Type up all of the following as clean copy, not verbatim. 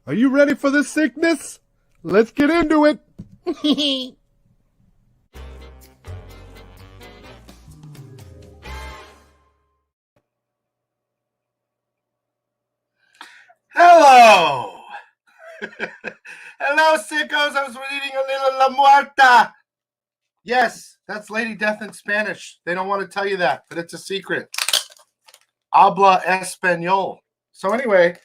Are you ready for this sickness? Let's get into it. Hello! Hello, sickos. I was reading a little La Muerta. Yes, that's Lady Death in Spanish. They don't want to tell you that, but it's a secret. Habla Español. So anyway,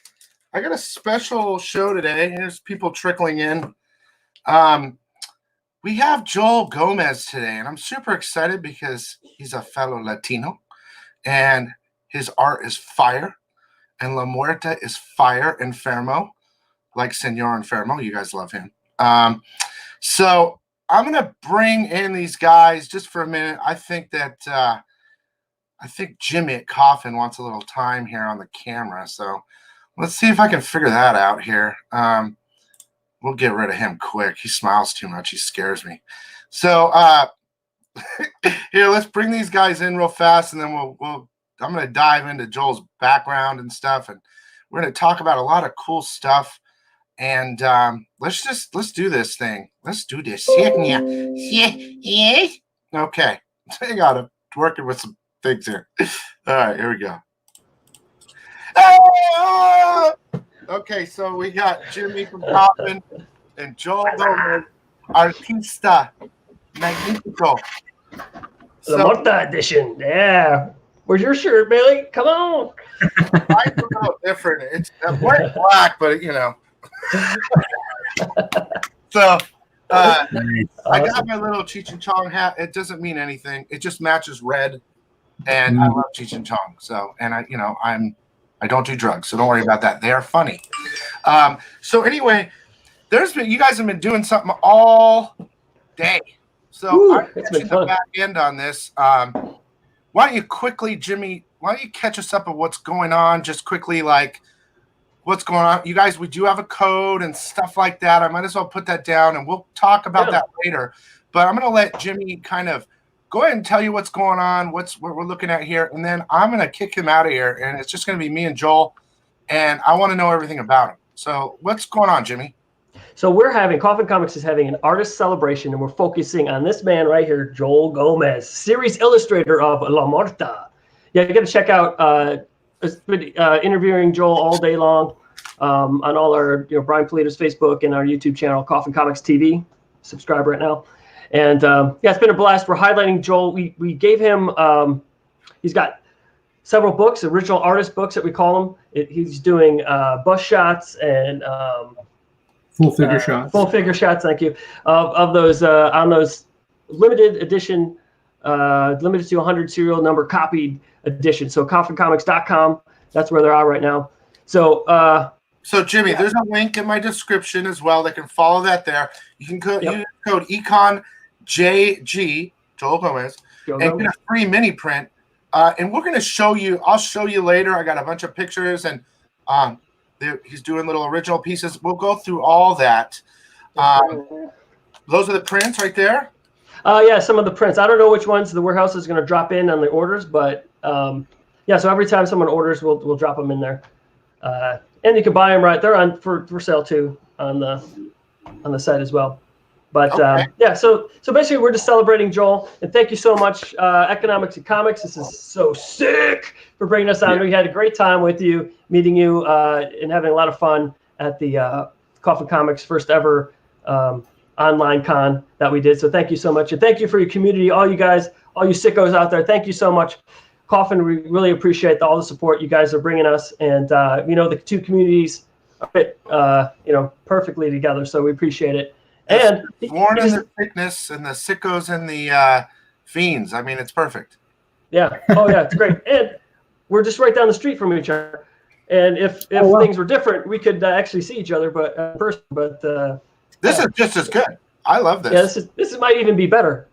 I got a special show today. Here's people trickling in. We have Joel Gomez today, and I'm super excited because he's a fellow Latino, and his art is fire, and La Muerta is fire, Enfermo, like Senor Enfermo. You guys love him. So I'm going to bring in these guys just for a minute. I think Jimmy at Coffin wants a little time here on the camera, so let's see if I can figure that out here. We'll get rid of him quick. He smiles too much. He scares me. So here, let's bring these guys in real fast, and then I'm going to dive into Joel's background and stuff, and we're going to talk about a lot of cool stuff. And let's do this thing. Let's do this. Okay. I got it. Working with some things here. All right, here we go. Okay, so we got Jimmy from Coffin and Joel Gomez, Artista Magnifico. La Muerta edition. Yeah. Where's your shirt, Billy? Come on. Mine's a little different. It's white black, but you know. So I got my little Cheech and Chong hat. It doesn't mean anything. It just matches red, and I love Cheech and Chong. So, and I don't do drugs, so don't worry about that. They are funny. So anyway, you guys have been doing something all day. So I'm catching the back end on this. Why don't you quickly, Jimmy, catch us up on what's going on? Just quickly, like, what's going on? You guys, we do have a code and stuff like that. I might as well put that down, and we'll talk about that later. But I'm going to let Jimmy kind of go ahead and tell you what's going on, what we're looking at here, and then I'm going to kick him out of here, and it's just going to be me and Joel, and I want to know everything about him. So what's going on, Jimmy? So Coffin Comics is having an artist celebration, and we're focusing on this man right here, Joel Gomez, series illustrator of La Muerta. Yeah, you got to check out. It's been interviewing Joel all day long on all our, Brian Pulido's Facebook and our YouTube channel, Coffin Comics TV. Subscribe right now. And it's been a blast. We're highlighting Joel. We gave him. He's got several books, original artist books that we call them. He's doing bust shots and full figure shots. Full figure shots. Thank you. Of those on those limited edition, limited to 100 serial number copied edition. So coffincomics.com. That's where they're at right now. So Jimmy, there's a link in my description as well that can follow that there. You can use code ECONJG, Joel Gomez, and get a free mini print. And we're going to show you. I'll show you later. I got a bunch of pictures, and he's doing little original pieces. We'll go through all that. Those are the prints right there. Some of the prints. I don't know which ones the warehouse is going to drop in on the orders, but so every time someone orders, we'll drop them in there. And you can buy them right. They're on for sale too on the site as well. But so basically we're just celebrating Joel, and thank you so much, Economics and Comics. This is so sick for bringing us on. We had a great time with you, meeting you, and having a lot of fun at the Coffin Comics first ever online con that we did. So thank you so much, and thank you for your community, all you guys, all you sickos out there. Thank you so much. Coffin, we really appreciate all the support you guys are bringing us, and the two communities fit perfectly together, so we appreciate it. And born in the sickness and the sickos and the fiends. I mean, it's perfect. Yeah. Oh yeah, it's great. And we're just right down the street from each other. And if things were different, we could actually see each other, but in person. But this is just as good. I love this. Yeah, this might even be better.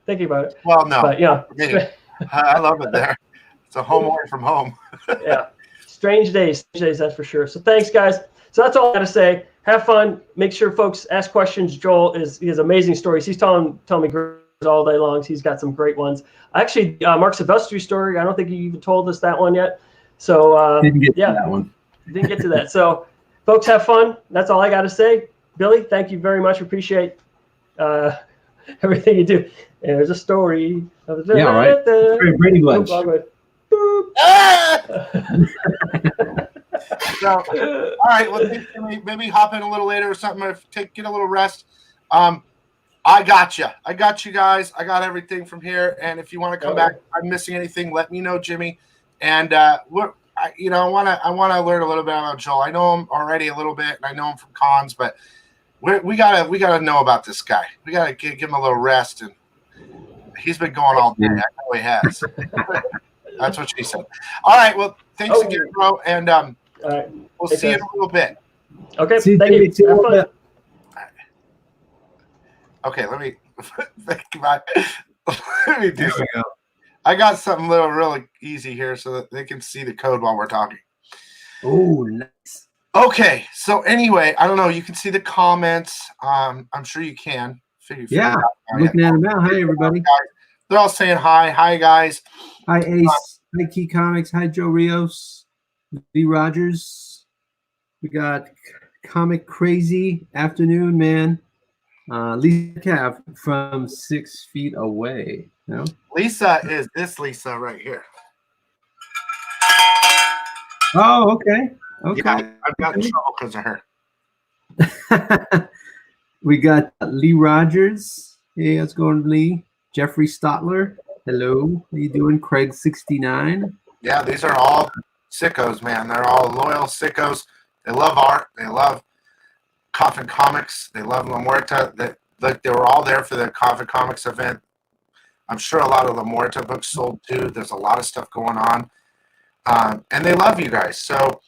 Thinking about it. Well, no. But I love it there. It's a home away from home. Yeah. Strange days, that's for sure. So thanks, guys. So that's all I got to say. Have fun. Make sure folks ask questions. Joel he has amazing stories. He's telling me all day long. He's got some great ones. Actually, Mark Silvestri's story, I don't think he even told us that one yet. So didn't get to that one. Didn't get to that. So folks, have fun. That's all I got to say. Billy, thank you very much. Appreciate everything you do. There's a story. Yeah, right. Brady Bunch. So, all right. Well, maybe hop in a little later or something. Or get a little rest. I got you. I got you guys. I got everything from here. And if you want to come back, if I'm missing anything, let me know, Jimmy. And I want to learn a little bit about Joel. I know him already a little bit, and I know him from cons, but we gotta know about this guy. We gotta give him a little rest, and he's been going all day. I know he has. That's what she said. All right. Well, thanks again, bro, and we'll see you in a little bit. Okay. Thank you. Have fun. Okay, let me do something. I got something really easy here so that they can see the code while we're talking. Oh, nice. Okay, so anyway, I don't know. You can see the comments. I'm sure you can. Yeah, I'm looking at them now. Hi, everybody. They're all saying hi. Hi, guys. Hi, Ace. Hi, Key Comics. Hi, Joe Rios. Lee Rogers. We got Comic Crazy. Afternoon, man. Lisa Cav from 6 feet away. No? Lisa is this Lisa right here. Oh, okay. Okay. Yeah, I've got in trouble because of her. We got Lee Rogers. Hey, how's it going, Lee? Jeffrey Stotler. Hello. How you doing? Craig 69. Yeah, these are all sickos, man. They're all loyal sickos. They love art. They love Coffin Comics. They love La Muerta. They were all there for the Coffin Comics event. I'm sure a lot of La Muerta books sold too. There's a lot of stuff going on. And they love you guys. So,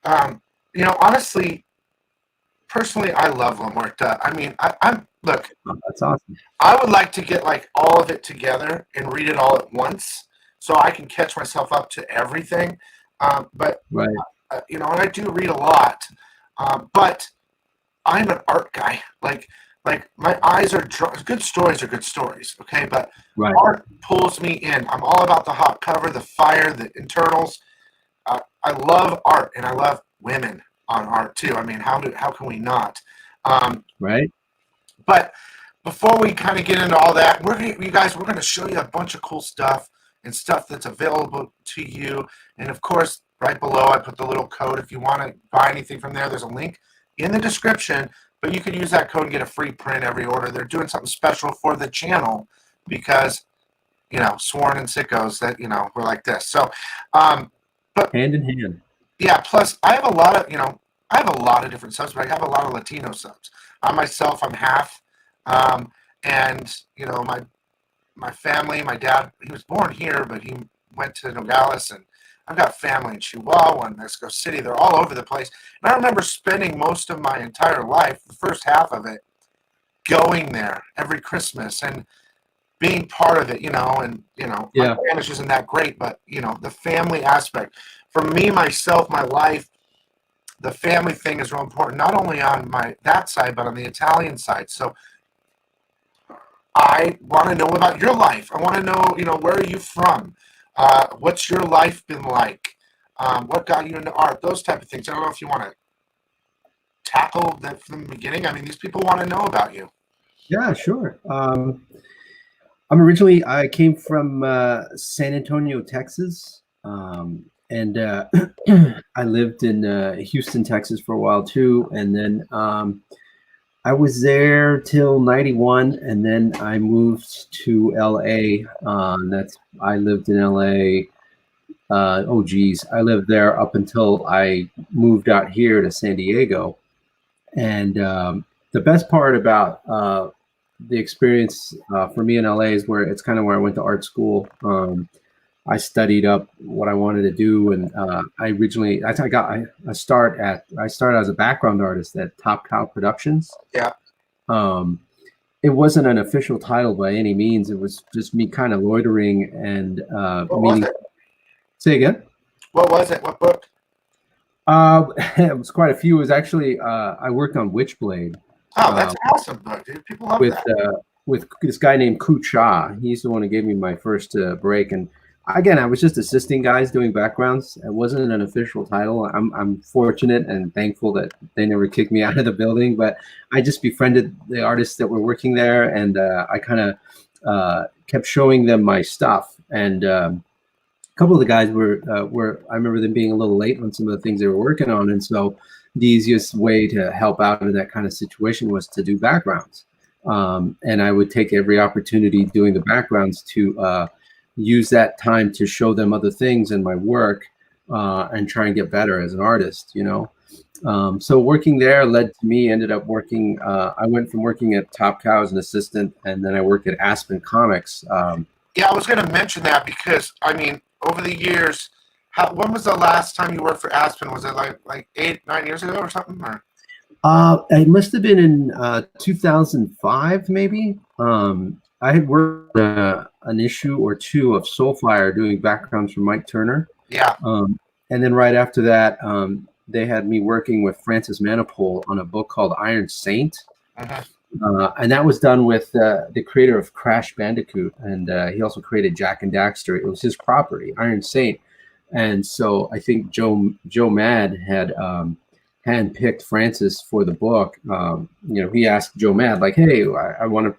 honestly, personally, I love La Muerta. I mean, look. Oh, that's awesome. I would like to get like all of it together and read it all at once so I can catch myself up to everything. But, right. And I do read a lot. But I'm an art guy. Like my eyes are drawn. Good stories are good stories, okay? But art pulls me in. I'm all about the hot cover, the fire, the internals. I love art, and I love women on art too. I mean, how can we not? Right. But before we kind of get into all that, we're going to show you a bunch of cool stuff and stuff that's available to you. And of course, right below, I put the little code. If you want to buy anything from there, there's a link in the description. But you can use that code and get a free print every order. They're doing something special for the channel because, Sworn and Sickos that, we're like this. So, but hand in hand. Yeah. Plus, I have a lot of different subs, but I have a lot of Latino subs. I myself, I'm half, and my family, my dad, he was born here, but he went to Nogales, and I've got family in Chihuahua and Mexico City. They're all over the place. And I remember spending most of my entire life, the first half of it, going there every Christmas and being part of it, my Spanish isn't that great, but, the family aspect. For me, myself, my life, the family thing is real important, not only on that side, but on the Italian side. So I want to know about your life. I want to know, where are you from? What's your life been like? What got you into art? Those type of things. I don't know if you want to tackle that from the beginning. I mean, these people want to know about you. Yeah, sure. I came from San Antonio, Texas. And I lived in Houston, Texas for a while too. And then I was there till 91, and then I moved to LA. I lived in LA. I lived there up until I moved out here to San Diego. And the best part about the experience for me in LA is where it's kind of where I went to art school. I studied up what I wanted to do, and I started as a background artist at Top Cow Productions. Yeah. It wasn't an official title by any means. It was just me kind of loitering and was it? Say again. What was it? What book? It was quite a few. It was actually I worked on Witchblade. Oh, that's an awesome book, dude. People love that. With this guy named Kucha. He's the one who gave me my first break, and again, I was just assisting guys doing backgrounds. It wasn't an official title. I'm fortunate and thankful that they never kicked me out of the building, but I just befriended the artists that were working there, and I kind of kept showing them my stuff. And a couple of the guys were I remember them being a little late on some of the things they were working on, and so the easiest way to help out in that kind of situation was to do backgrounds. And I would take every opportunity doing the backgrounds to use that time to show them other things in my work and try and get better as an artist, you know. So working there led to me, ended up working, I went from working at Top Cow as an assistant, and then I worked at Aspen Comics. Yeah, I was going to mention that because, I mean, over the years, when was the last time you worked for Aspen? Was it like 8-9 years ago or something? Or? It must have been in 2005, maybe. I had worked an issue or two of Soulfire doing backgrounds for Mike Turner. Yeah. And then right after that, they had me working with Francis Manipul on a book called Iron Saint. And that was done with the creator of Crash Bandicoot. And he also created Jack and Daxter. It was his property, Iron Saint. And so I think Joe Mad had handpicked Francis for the book. You know, he asked Joe Mad, like, hey, I want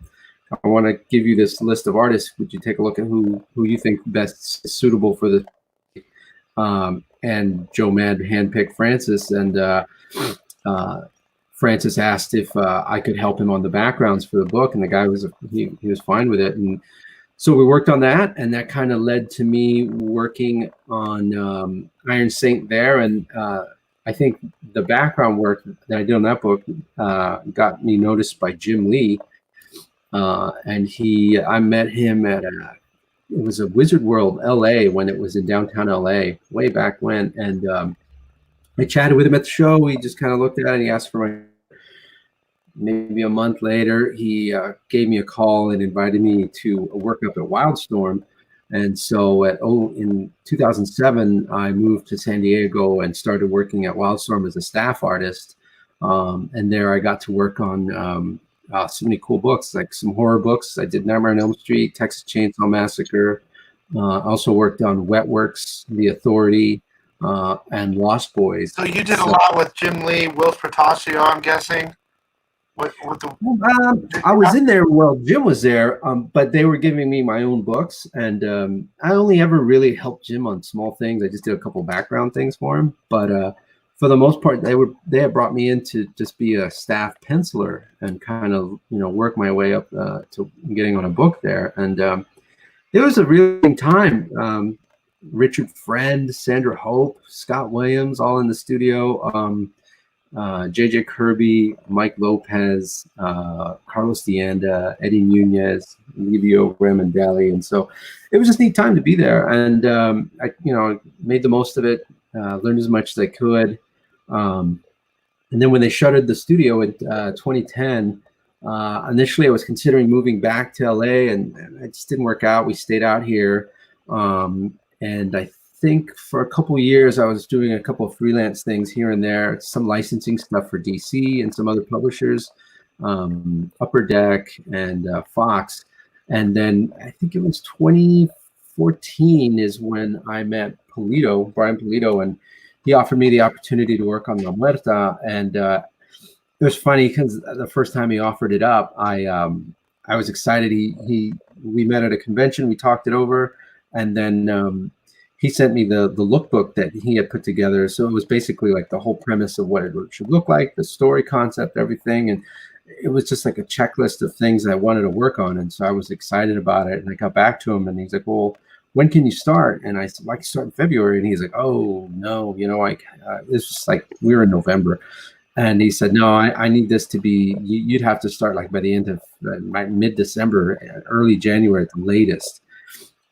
to give you this list of artists. Would you take a look at who you think best suitable for the and Joe Mad handpicked Francis, and Francis asked if I could help him on the backgrounds for the book, and the guy was he was fine with it. And so we worked on that, and that kind of led to me working on Iron Saint there. And I think the background work that I did on that book got me noticed by Jim Lee. And I met him at it was a Wizard World LA when it was in downtown LA way back when. And I chatted with him at the show. We just kind of looked at it, and he asked for my, maybe a month later, he gave me a call and invited me to work up at Wildstorm. And so in 2007, I moved to San Diego and started working at Wildstorm as a staff artist. And there I got to work on so many cool books, like some horror books. I did Nightmare on Elm Street, Texas Chainsaw Massacre. I also worked on Wetworks, The Authority, and Lost Boys. So you did a lot with Jim Lee, Will Protaccio, I'm guessing. I was in there while Jim was there, but they were giving me my own books, and I only ever really helped Jim on small things. I just did a couple background things for him, but for the most part, they had brought me in to just be a staff penciler and kind of work my way up to getting on a book there. And it was a really good time. Richard Friend, Sandra Hope, Scott Williams, all in the studio. JJ Kirby, Mike Lopez, Carlos Dianda, Eddie Nunez, Livio Ramondelli. And so it was just a neat time to be there. And I made the most of it, learned as much as I could. And then when they shuttered the studio in 2010, initially I was considering moving back to LA, and it just didn't work out. We stayed out here. And I think for a couple of years, I was doing a couple of freelance things here and there, some licensing stuff for DC and some other publishers, Upper Deck and Fox. And then I think it was 2014 is when I met Brian Pulido, and he offered me the opportunity to work on La Muerta. And it was funny because the first time he offered it up, I was excited. We met at a convention, we talked it over, and then he sent me the lookbook that he had put together. So it was basically like the whole premise of what it should look like, the story concept, everything. And it was just like a checklist of things that I wanted to work on. And so I was excited about it. And I got back to him, and he's like, well, when can you start? And I said, well, I can start in February. And he's like, oh, no, it's just like we were in November. And he said, no, I need this to be, you'd have to start like by the end of mid-December, early January at the latest.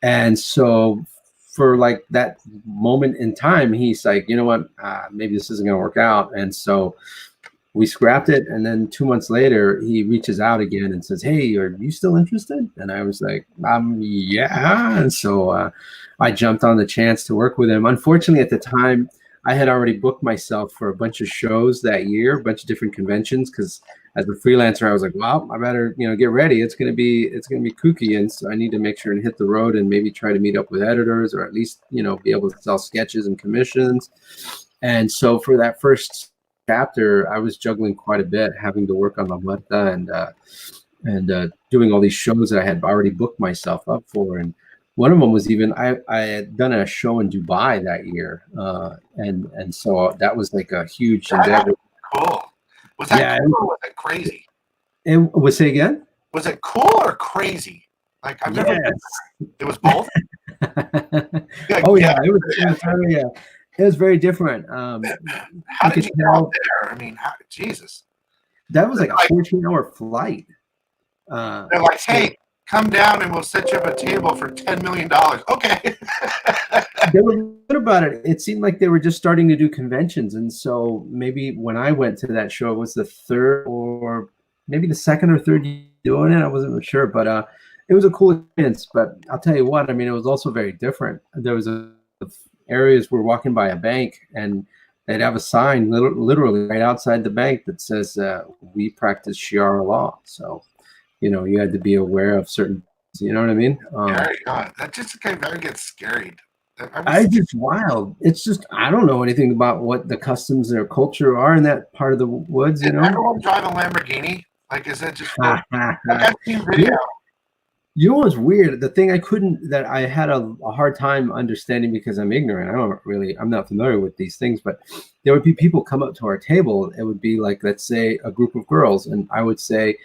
And so for like that moment in time, he's like, you know what, maybe this isn't going to work out. And so we scrapped it. And then 2 months later, he reaches out again and says, hey, are you still interested? And I was like, yeah. And so I jumped on the chance to work with him. Unfortunately, at the time, I had already booked myself for a bunch of shows that year, a bunch of different conventions, because as a freelancer, I was like, well, I better, get ready. It's gonna be kooky, and so I need to make sure and hit the road and maybe try to meet up with editors, or at least be able to sell sketches and commissions. And so for that first chapter, I was juggling quite a bit, having to work on La Muerta and doing all these shows that I had already booked myself up for. And one of them was even I had done a show in Dubai that year, and so that was like a huge endeavor. Cool. Was that cool or was it crazy? It was, say again? Was it cool or crazy? Like I've never been. It was both. It was very different. How did you get out there? I mean, Jesus. That was like a 14-hour flight. They're like, hey, come down and we'll set you up a table for $10 million. Okay. They were good about it. It seemed like they were just starting to do conventions. And so maybe when I went to that show, it was the third or maybe the second or third year doing it. I wasn't sure, but it was a cool experience. But I'll tell you what, I mean, it was also very different. There was areas we're walking by a bank, and they'd have a sign literally right outside the bank that says, we practice Sharia law. So, you had to be aware of certain, you know what I mean? That just very gets scary. It's wild. It's just, I don't know anything about what the customs or culture are in that part of the woods, Did everyone drive a Lamborghini? Like, is it just I've seen video. You know what's weird? The thing that I had a hard time understanding because I'm ignorant. I'm not familiar with these things, but there would be people come up to our table. It would be like, let's say, a group of girls. And I would say,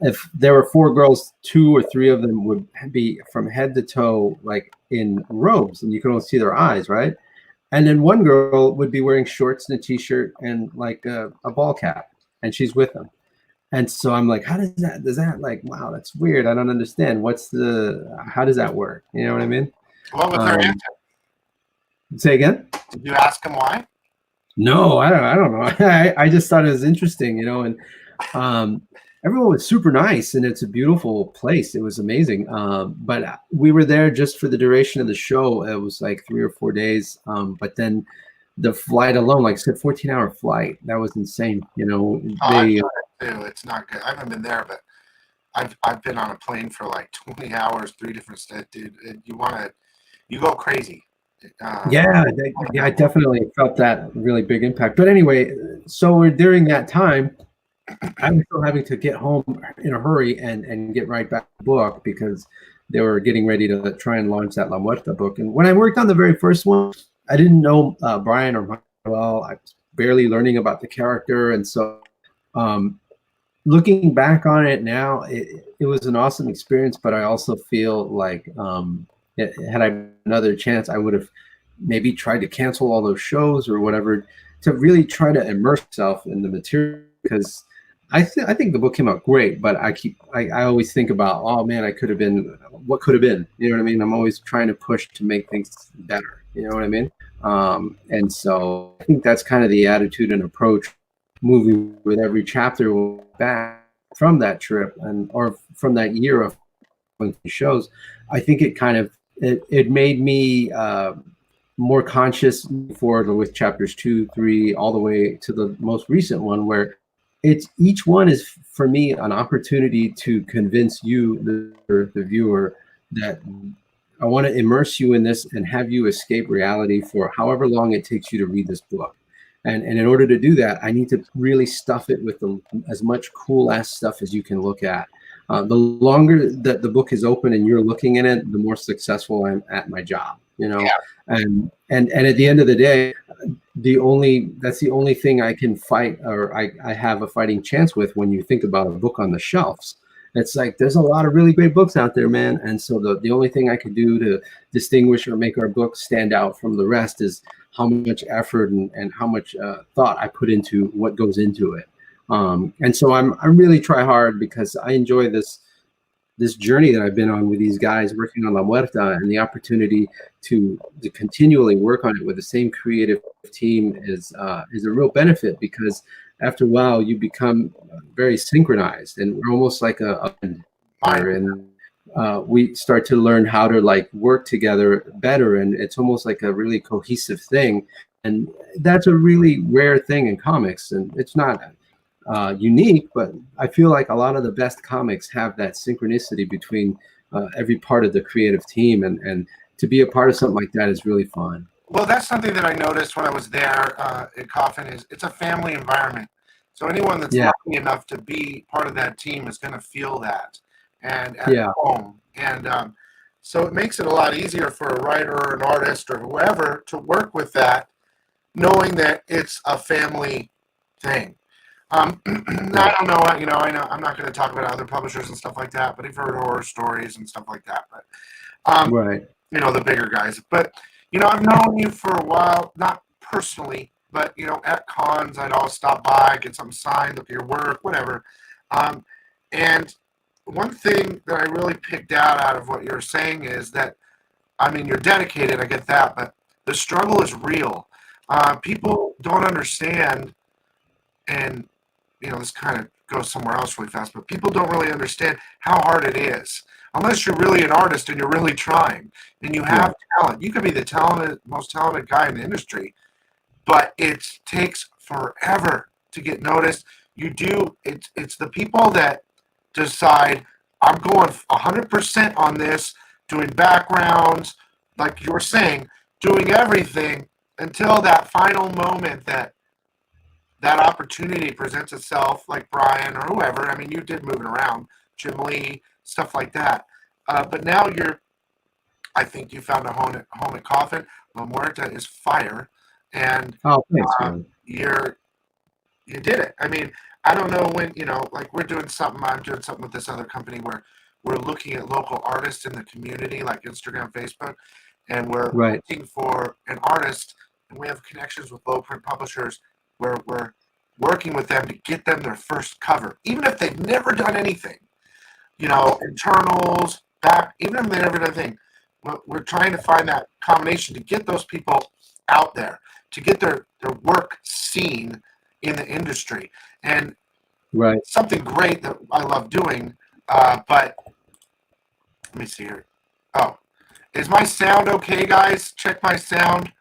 if there were 4 girls, 2 or 3 of them would be from head to toe, like in robes, and you can only see their eyes, right? And then one girl would be wearing shorts and a t-shirt and like a ball cap, and she's with them. And so I'm like, how does that like, wow, that's weird. I don't understand. How does that work? You know what I mean? What was their answer? Say again? Did you ask them why? No, I don't know. I just thought it was interesting, and everyone was super nice, and it's a beautiful place. It was amazing. But we were there just for the duration of the show. It was like 3 or 4 days. But then the flight alone, like I said, 14-hour flight, that was insane. It's not good. I haven't been there, but I've been on a plane for like 20 hours, 3 different states, dude. You go crazy. I definitely felt that really big impact. But anyway, so during that time, I was still having to get home in a hurry and get right back to the book because they were getting ready to try and launch that La Muerta book. And when I worked on the very first one, I didn't know Brian or Mike well. I was barely learning about the character. And so looking back on it now, it was an awesome experience, but I also feel like had I another chance, I would have maybe tried to cancel all those shows or whatever to really try to immerse myself in the material, because I think the book came out great, but I always think about, oh man, what could have been, you know what I mean? I'm always trying to push to make things better, you know what I mean? And so I think that's kind of the attitude and approach moving with every chapter back from that trip or from that year of shows. I think it made me more conscious forward with chapters 2, 3, all the way to the most recent one, where each one is for me an opportunity to convince you, the viewer, that I want to immerse you in this and have you escape reality for however long it takes you to read this book. And in order to do that, I need to really stuff it with as much cool ass stuff as you can look at. The longer that the book is open and you're looking in it, the more successful I'm at my job, Yeah. And at the end of the day, that's the only thing I can fight, or I have a fighting chance with when you think about a book on the shelves. It's like there's a lot of really great books out there, man. And so the only thing I can do to distinguish or make our book stand out from the rest is how much effort and how much thought I put into what goes into it. And so I really try hard because I enjoy this journey that I've been on with these guys working on La Muerta, and the opportunity to continually work on it with the same creative team is a real benefit, because after a while you become very synchronized, and we're almost like and we start to learn how to like work together better, and it's almost like a really cohesive thing and that's a really rare thing in comics, and it's not unique, but I feel like a lot of the best comics have that synchronicity between every part of the creative team, and to be a part of something like that is really fun. Well, that's something that I noticed when I was there at Coffin. Is it's a family environment, so anyone that's lucky enough to be part of that team is going to feel that and at home, and so it makes it a lot easier for a writer or an artist or whoever to work with that, knowing that it's a family thing. I don't know, I know I'm not going to talk about other publishers and stuff like that, but I've heard horror stories and stuff like that. But the bigger guys. But I've known you for a while, not personally, but at cons I'd always stop by, get something signed, look at your work, whatever. And one thing that I really picked out of what you're saying is that, you're dedicated, I get that, but the struggle is real. People don't understand, and this kind of goes somewhere else really fast, but people don't really understand how hard it is. Unless you're really an artist and you're really trying and you have talent. You could be the most talented guy in the industry, but it takes forever to get noticed. It's the people that decide, I'm going 100% on this, doing backgrounds, like you were saying, doing everything until that final moment that opportunity presents itself, like Brian or whoever. You did moving around, Jim Lee, stuff like that. But now I think you found a home at Coffin. Muerta is fire, and thanks, you did it. I don't know when, like I'm doing something with this other company where we're looking at local artists in the community, like Instagram, Facebook, and we're looking for an artist, and we have connections with low print publishers where we're working with them to get them their first cover, even if they've never done anything, internals, back, even if they've never done anything. We're trying to find that combination to get those people out there, to get their work seen in the industry. And something great that I love doing, but let me see here. Oh, is my sound okay, guys? Check my sound.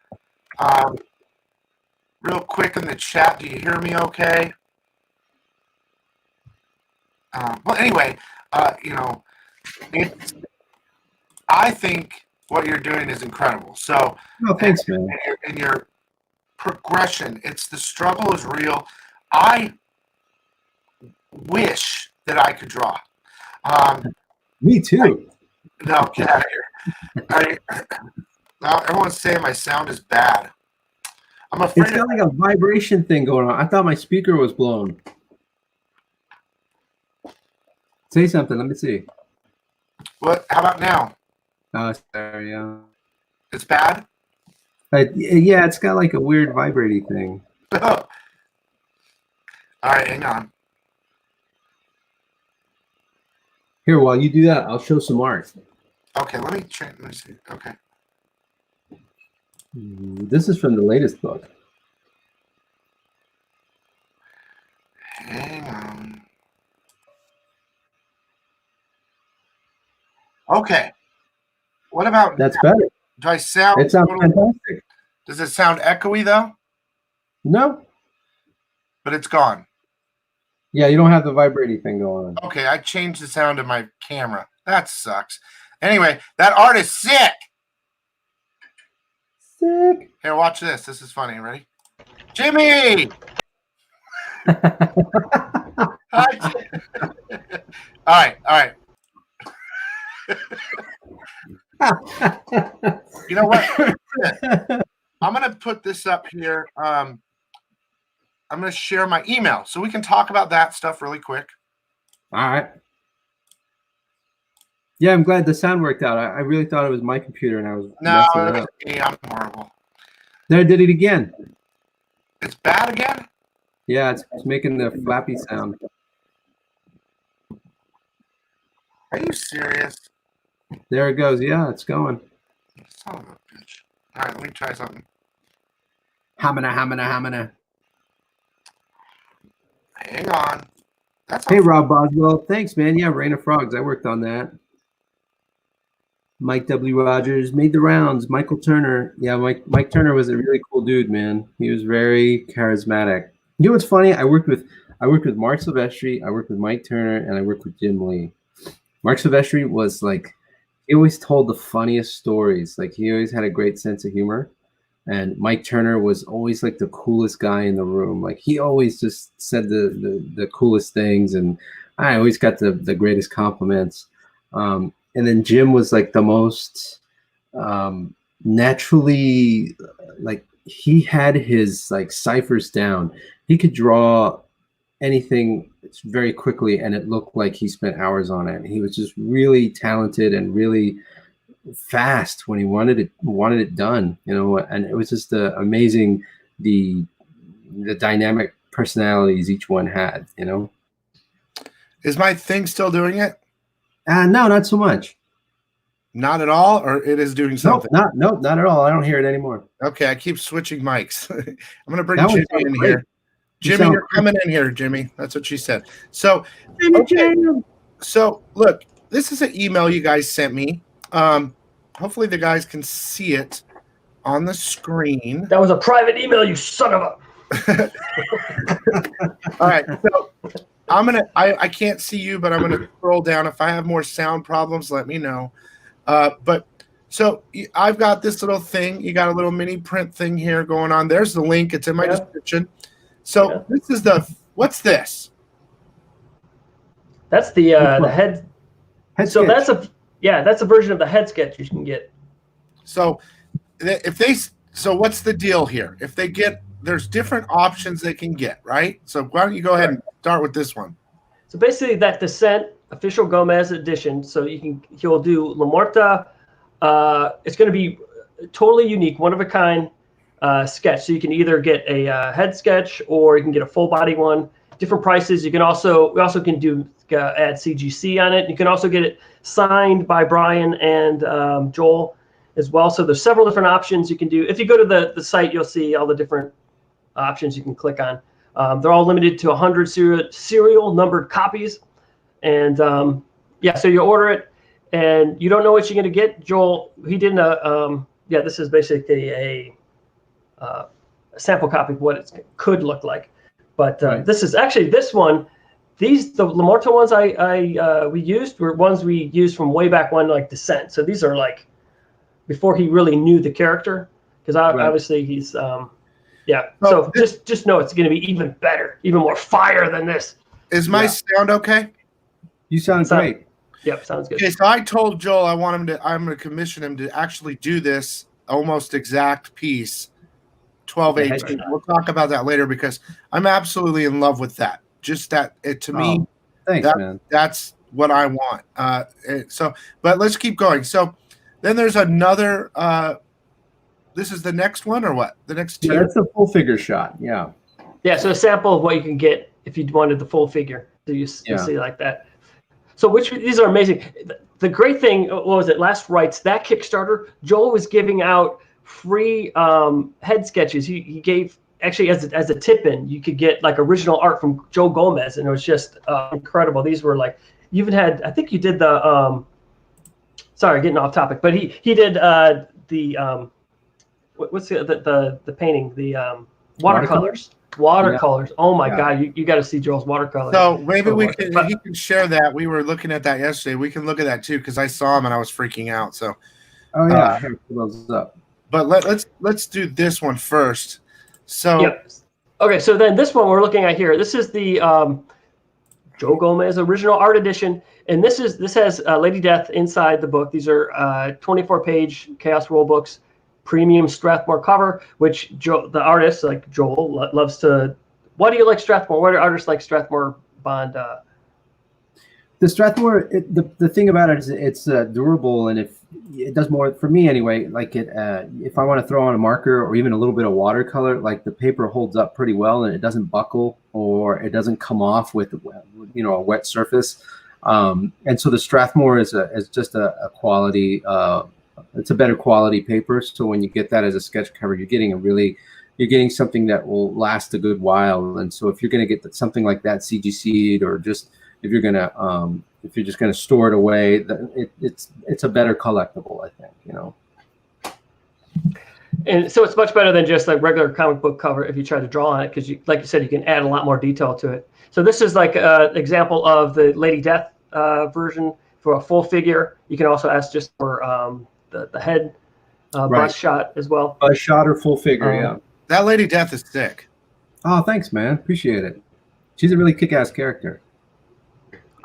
Real quick in the chat, do you hear me okay? Well, anyway, I think what you're doing is incredible. So, thanks, man. And your progression, the struggle is real. I wish that I could draw. Me too. No, get out of here. Now everyone's saying my sound is bad. I'm afraid it's got like a vibration thing going on. I thought my speaker was blown. Say something. Let me see. What? How about now? Sorry. It's bad? Yeah, it's got like a weird vibrating thing. All right, hang on. Here, while you do that, I'll show some art. Okay, let me see. Okay. This is from the latest book. Hang on. Okay. What about that's better? Do I sound? It sounds fantastic. Does it sound echoey though? No. But it's gone. Yeah, you don't have the vibrating thing going on. Okay, I changed the sound of my camera. That sucks. Anyway, that art is sick. Sick. Here, watch this. This is funny. Ready? Jimmy! Hi, all right. You know what? I'm going to put this up here. I'm going to share my email so we can talk about that stuff really quick. All right. Yeah, I'm glad the sound worked out. I really thought it was my computer, and I was messing it up. Me. I'm horrible. There, I did it again. It's bad again? Yeah, it's making the flappy sound. Are you serious? There it goes. Yeah, it's going. Son of a bitch. All right, let me try something. Hamina. Hang on. Hey, Rob Boswell. Thanks, man. Yeah, Rain of Frogs. I worked on that. Mike W. Rogers made the rounds. Michael Turner. Yeah, Mike Turner was a really cool dude, man. He was very charismatic. You know what's funny? I worked with Mark Silvestri, I worked with Mike Turner, and I worked with Jim Lee. Mark Silvestri was like, he always told the funniest stories. Like, he always had a great sense of humor. And Mike Turner was always like the coolest guy in the room. Like, he always just said the coolest things, and I always got the greatest compliments. And then Jim was like the most naturally, like, he had his like ciphers down. He could draw anything very quickly, and it looked like he spent hours on it. He was just really talented and really fast when he wanted it done, you know. And it was just amazing the dynamic personalities each one had, you know. Is my thing still doing it? No, not so much. Not at all, or it is doing something? Nope, not at all. I don't hear it anymore. Okay, I keep switching mics. I'm going to bring That Jimmy one in sounds here. Jimmy, you're coming in here, Jimmy. That's what she said. So, okay. So look, this is an email you guys sent me. Hopefully the guys can see it on the screen. That was a private email, you son of a. All right, so I can't see you, but I'm gonna scroll down. If I have more sound problems, let me know. But so I've got this little thing. You got a little mini print thing here going on. There's the link. It's in my description. So this is what's this? That's the head. So sketch. that's a version of the head sketch you can get. So so what's the deal here? If they get, there's different options they can get, right? So why don't you go ahead and start with this one? So basically, that Descent official Gomez edition. So he'll do La Muerta. It's going to be totally unique, one of a kind sketch. So you can either get a head sketch or you can get a full body one. Different prices. We also can do add CGC on it. You can also get it signed by Brian and Joel as well. So there's several different options you can do. If you go to the site, you'll see all the different options you can click on. They're all limited to 100 serial numbered copies. And so you order it and you don't know what you're going to get. Joel, he did this is basically a sample copy of what it could look like. But this is actually this one. The La Muerta ones we used were ones we used from way back when, like Descent. So these are like before he really knew the character, because obviously he's So just know it's going to be even better, even more fire than this. Is my sound okay? You sound great. Yep, sounds good. Okay, so I told Joel I'm going to commission him to actually do this almost exact piece. 12/18. We'll talk about that later because I'm absolutely in love with that. Just that to me, thanks, man. That's what I want. But let's keep going. So then there's another. This is the next one or what? The next two? Yeah, that's a full figure shot. Yeah. Yeah. So a sample of what you can get if you wanted the full figure. So you see like that. So these are amazing. The great thing, what was it? Last Rites, that Kickstarter, Joel was giving out free head sketches. He gave actually as a tip-in, you could get like original art from Joe Gomez, and it was just incredible. These were like, you even had, I think you did the sorry, getting off topic, but he did the what's the painting, the watercolors. Watercolors. Yeah. Oh my God, you got to see Joel's watercolors. So maybe he can share that. We were looking at that yesterday. We can look at that too because I saw him and I was freaking out. So I have to pull those up. But let's do this one first. So okay, so then this one we're looking at here. This is the Joe Gomez original art edition, and this has Lady Death inside the book. These are 24-page Chaos rule books, premium Strathmore cover, which the artist like Joel loves to. Why do you like Strathmore? Why do artists like Strathmore Bond? The Strathmore, the thing about it is it's durable, and if it does more for me anyway. Like if I want to throw on a marker or even a little bit of watercolor, like the paper holds up pretty well, and it doesn't buckle or it doesn't come off with a wet surface. And so the Strathmore is just a quality. It's a better quality paper. So when you get that as a sketch cover, you're getting something that will last a good while. And so if you're going to get something like that CGC'd, or just if you're going to if you're just going to store it away, it's a better collectible, I think. You know. And so it's much better than just like regular comic book cover if you try to draw on it, because you, like you said, you can add a lot more detail to it. So this is like an example of the Lady Death version for a full figure. You can also ask just for the head bust shot as well. Bust shot or full figure, yeah. That Lady Death is sick. Oh, thanks, man. Appreciate it. She's a really kick-ass character.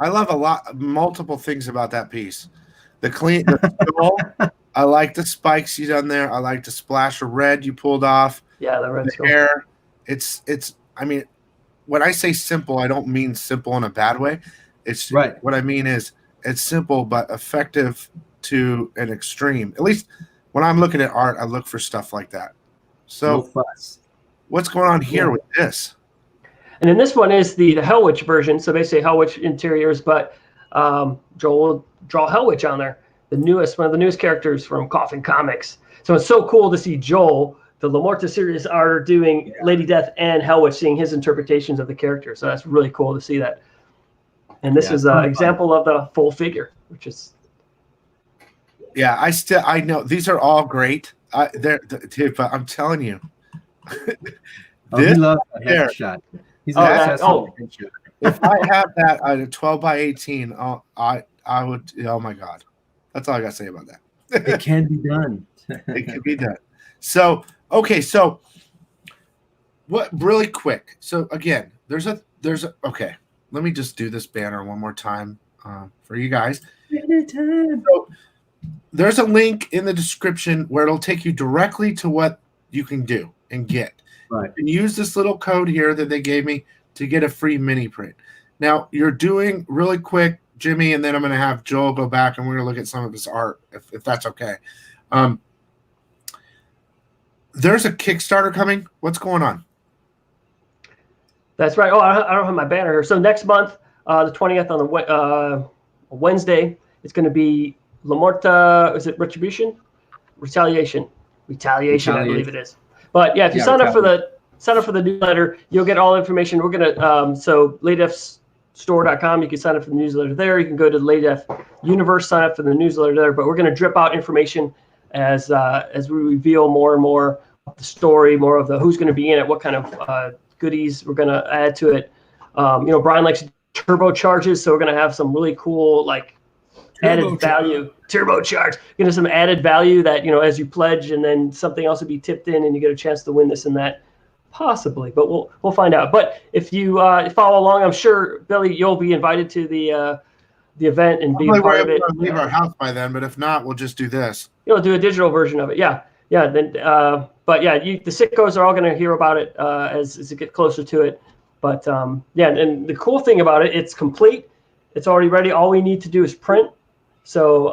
I love multiple things about that piece. The skull, I like the spikes you done there. I like the splash of red you pulled off. Yeah, the red skull. Hair. It's. I mean, when I say simple, I don't mean simple in a bad way. It's right. What I mean is it's simple but effective to an extreme. At least when I'm looking at art, I look for stuff like that. So, no fuss. What's going on here with this? And then this one is the Hell Witch version. So basically Hell Witch interiors, but Joel will draw Hell Witch on there. One of the newest characters from Coffin Comics. So it's so cool to see Joel, the La Muerta series artist, doing Lady Death and Hell Witch, seeing his interpretations of the character. So that's really cool to see that. And this is an example of the full figure, which is. Yeah, I know these are all great. Dude, but I'm telling you. He loves a headshot. He's headshot. If I have that at a 12 by 18, I would. Oh my God, that's all I got to say about that. It can be done. It can be done. So okay, so what? Really quick. So again, there's a. Okay, let me just do this banner one more time for you guys. So, there's a link in the description where it'll take you directly to what you can do and get. Right. And use this little code here that they gave me to get a free mini print. Now, you're doing really quick, Jimmy, and then I'm going to have Joel go back and we're going to look at some of his art, if that's okay. There's a Kickstarter coming. What's going on? That's right. Oh, I don't have my banner here. So next month, the 20th on the Wednesday, it's going to be La Muerta. Is it Retribution? Retaliation, I believe it is. But yeah, if you sign up for the newsletter, you'll get all the information. We're gonna so LadyDeathStore.com. You can sign up for the newsletter there. You can go to the Lady Death Universe, sign up for the newsletter there. But we're gonna drip out information as we reveal more and more of the story, more of the who's going to be in it, what kind of goodies we're gonna add to it. Brian likes turbocharges, so we're gonna have some really cool added value. Turbocharge. Some added value that, as you pledge and then something else would be tipped in and you get a chance to win this and that. Possibly, but we'll find out. But if you follow along, I'm sure, Billy, you'll be invited to the event and be a part of it. We'll leave our house by then, but if not, we'll just do this. You'll do a digital version of it. Yeah. Then, but yeah, the sickos are all going to hear about it as it gets closer to it. But and the cool thing about it, it's complete. It's already ready. All we need to do is print. So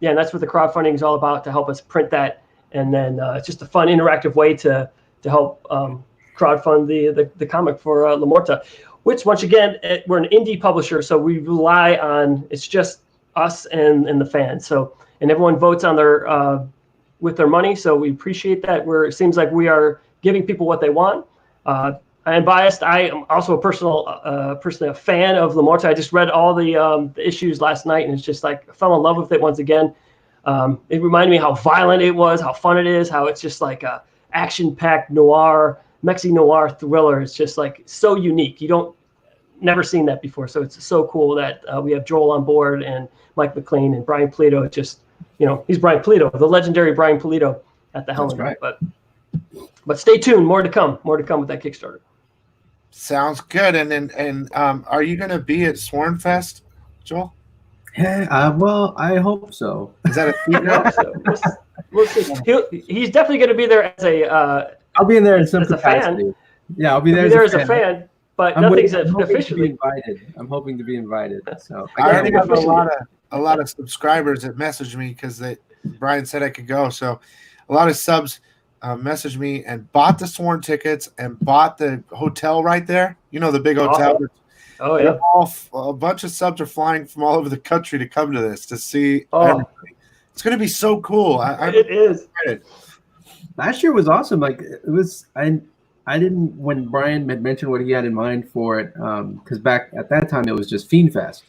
and that's what the crowdfunding is all about, to help us print that, and then it's just a fun, interactive way to help crowdfund the comic for La Muerta, which once again we're an indie publisher, so we rely on it's just us and the fans. So and everyone votes on their with their money, so we appreciate that. It seems like we are giving people what they want. I'm biased. I am also personally a fan of La Muerta. I just read all the issues last night, and it's just I fell in love with it once again. It reminded me how violent it was, how fun it is, how it's just like a action-packed noir, Mexi noir thriller. It's just so unique. Never seen that before. So it's so cool that we have Joel on board and Mike MacLean and Brian Pulido. He's Brian Pulido, the legendary Brian Pulido at the helm. That's right. But stay tuned. More to come with that Kickstarter. Sounds good. And are you going to be at Sworn Fest, Joel? Yeah, well, I hope so. Is that a secret? We'll see. He's definitely going to be there as a. I'll be in there in some capacity. Fan. Yeah, I'll be there, as a fan. But nothing's officially invited. I'm hoping to be invited. So I already have a lot of subscribers that messaged me because Brian said I could go. So a lot of subs messaged me and bought the Sworn tickets and bought the hotel right there. The big hotel. Oh yeah. A bunch of subs are flying from all over the country to come to this to see everybody. It's going to be so cool. It is. Excited. Last year was awesome. It was. I didn't, when Brian had mentioned what he had in mind for it, because back at that time it was just Fiend Fest,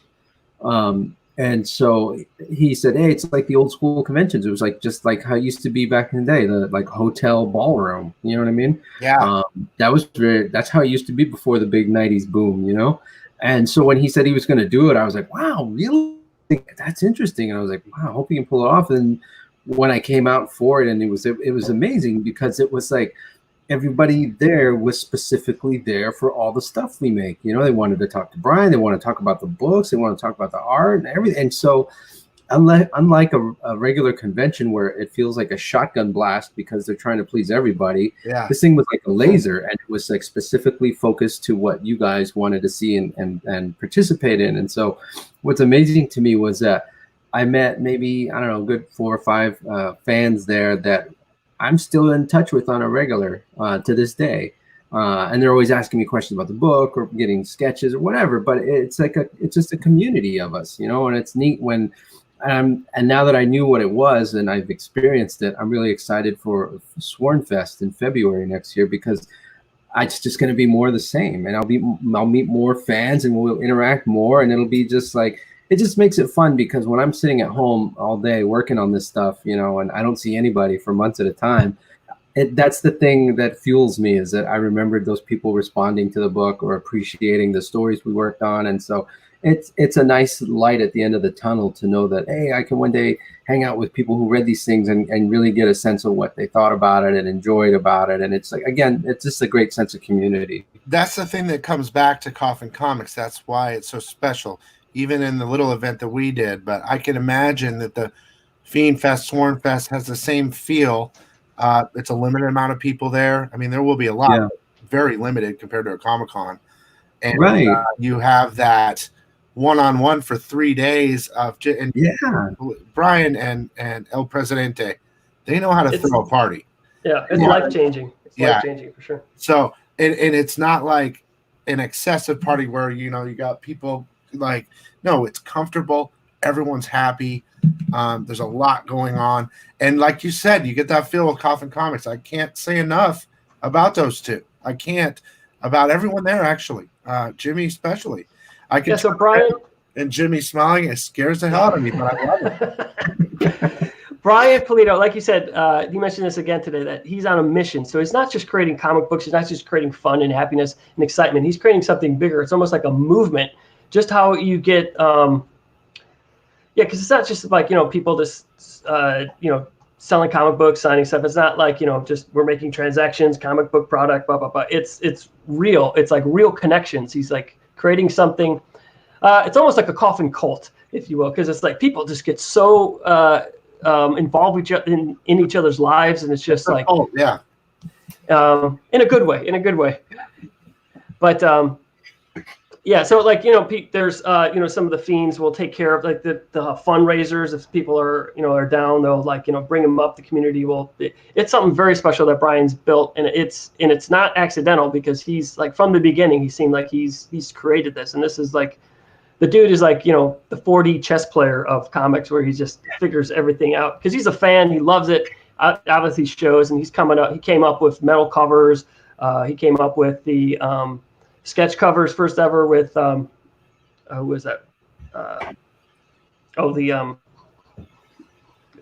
And so he said, hey, it's like the old school conventions. It was like just like how it used to be back in the day, the like hotel ballroom. You know what I mean? Yeah. That's how it used to be before the big 90s boom, you know? And so when he said he was going to do it, I was like, wow, really? That's interesting. And I was like, wow, I hope he can pull it off. And when I came out for it, and it was amazing because it was like, everybody there was specifically there for all the stuff we make. You know, they wanted to talk to Brian. They want to talk about the books. They want to talk about the art and everything. And so unlike a regular convention where it feels like a shotgun blast because they're trying to please everybody, this thing was like a laser, and it was like specifically focused to what you guys wanted to see and participate in. And so what's amazing to me was that I met maybe, I don't know, a good 4 or 5 fans there that I'm still in touch with on a regular to this day. And they're always asking me questions about the book or getting sketches or whatever, but it's like it's just a community of us, you know, and it's neat when, and now that I knew what it was and I've experienced it, I'm really excited for Sworn Fest in February next year, because it's just going to be more of the same, and I'll meet more fans and we'll interact more, and it'll be just like, it just makes it fun, because when I'm sitting at home all day working on this stuff, you know, and I don't see anybody for months at a time, that's the thing that fuels me, is that I remembered those people responding to the book or appreciating the stories we worked on. And so it's a nice light at the end of the tunnel to know that, hey, I can one day hang out with people who read these things and really get a sense of what they thought about it and enjoyed about it. And it's like, again, it's just a great sense of community. That's the thing that comes back to Coffin Comics. That's why it's so special, even in the little event that we did. But I can imagine that the Fiend Fest, Sworn Fest has the same feel. It's a limited amount of people there. I mean, there will be a lot, but very limited compared to a Comic-Con. And you have that one-on-one for 3 days of, and Brian and El Presidente, they know how to throw a party. Yeah, it's life-changing. It's life-changing for sure. So, and it's not like an excessive party where, you know, you got people like, no, it's comfortable. Everyone's happy. There's a lot going on. And like you said, you get that feel with Coffin Comics. I can't say enough about those two. I can't, about everyone there, actually. Jimmy especially. I can so Brian and Jimmy smiling, it scares the hell out of me, but I love it. Brian Pulido, like you said, you mentioned this again today, that he's on a mission. So he's not just creating comic books. He's not just creating fun and happiness and excitement. He's creating something bigger. It's almost like a movement. Just how you get, because it's not just like, you know, people just, you know, selling comic books, signing stuff. It's not like, you know, just we're making transactions, comic book product, blah, blah, blah. It's real. It's like real connections. He's like creating something. It's almost like a Coffin cult, if you will, because it's like people just get so involved with in each other's lives, and it's just like, in a good way, But so like, you know, there's you know, some of the fiends will take care of like the fundraisers. If people are down, they'll like, you know, bring them up. The community will. It's something very special that Brian's built, and it's not accidental, because he's like, from the beginning he seemed like he's created this, and this is like, the dude is like, you know, the 4D chess player of comics, where he just figures everything out because he's a fan. He loves it out of these shows, and he came up with metal covers. He came up with the sketch covers first ever with who was that?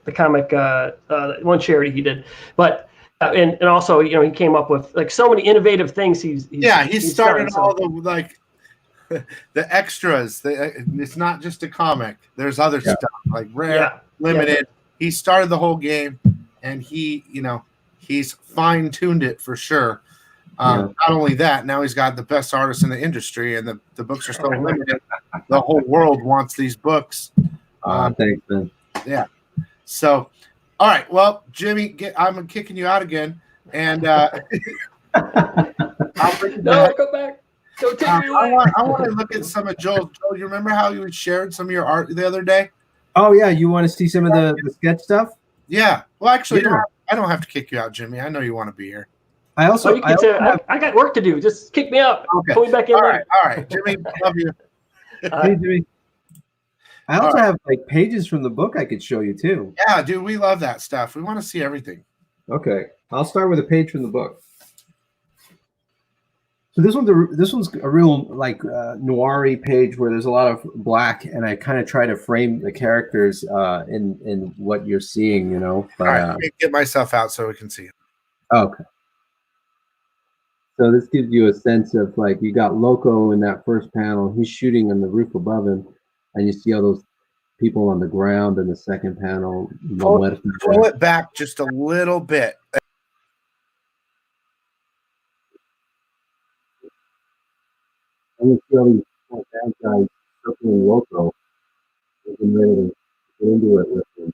The comic one charity he did, but and also, you know, he came up with like so many innovative things. He started all the like the extras. It's not just a comic. There's other stuff like rare, limited. He started the whole game, and he's fine-tuned it for sure. Not only that, now he's got the best artists in the industry, and the books are so limited. The whole world wants these books. Thanks, man. Yeah. So, all right. Well, Jimmy, I'm kicking you out again, and I'll bring you back. Go back. Don't take me away. I want to look at some of Joel. Joel, you remember how you shared some of your art the other day? Oh yeah, you want to see some of the sketch stuff? Yeah. Well, actually, I don't have to kick you out, Jimmy. I know you want to be here. I got work to do. Just kick me out. Okay. Pull me back in. All right, Jimmy. Love you. Hey, Jimmy. I also have like pages from the book I could show you too. Yeah, dude, we love that stuff. We want to see everything. Okay, I'll start with a page from the book. So this one's a real like noir-y page where there's a lot of black, and I kind of try to frame the characters in what you're seeing, you know. But, all right, let me get myself out so we can see it. Okay. So this gives you a sense of like you got Loco in that first panel. He's shooting on the roof above him, and you see all those people on the ground in the second panel. Pull it back just a little bit. And you see all these bad guys circling Loco, getting ready to get into it with him.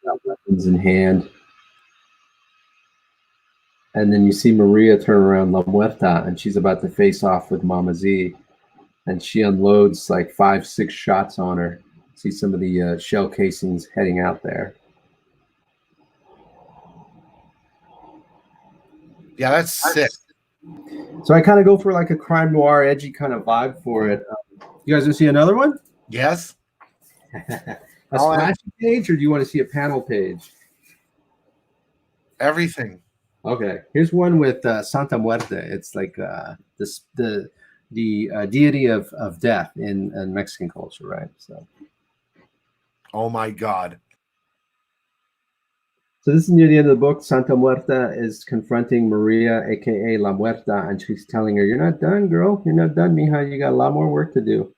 Got weapons in hand. And then you see Maria turn around La Muerta, and she's about to face off with Mama Z. And she unloads like 5-6 shots on her. See some of the shell casings heading out there. Yeah, that's sick. So I kind of go for like a crime noir, edgy kind of vibe for it. You guys want to see another one? Yes. A splash page, or do you want to see a panel page? Everything. Okay, here's one with Santa Muerta. It's like the deity of death in Mexican culture, right? So. Oh my God. So this is near the end of the book. Santa Muerta is confronting Maria, aka La Muerta, and she's telling her, "You're not done, girl. You're not done, mija. You got a lot more work to do."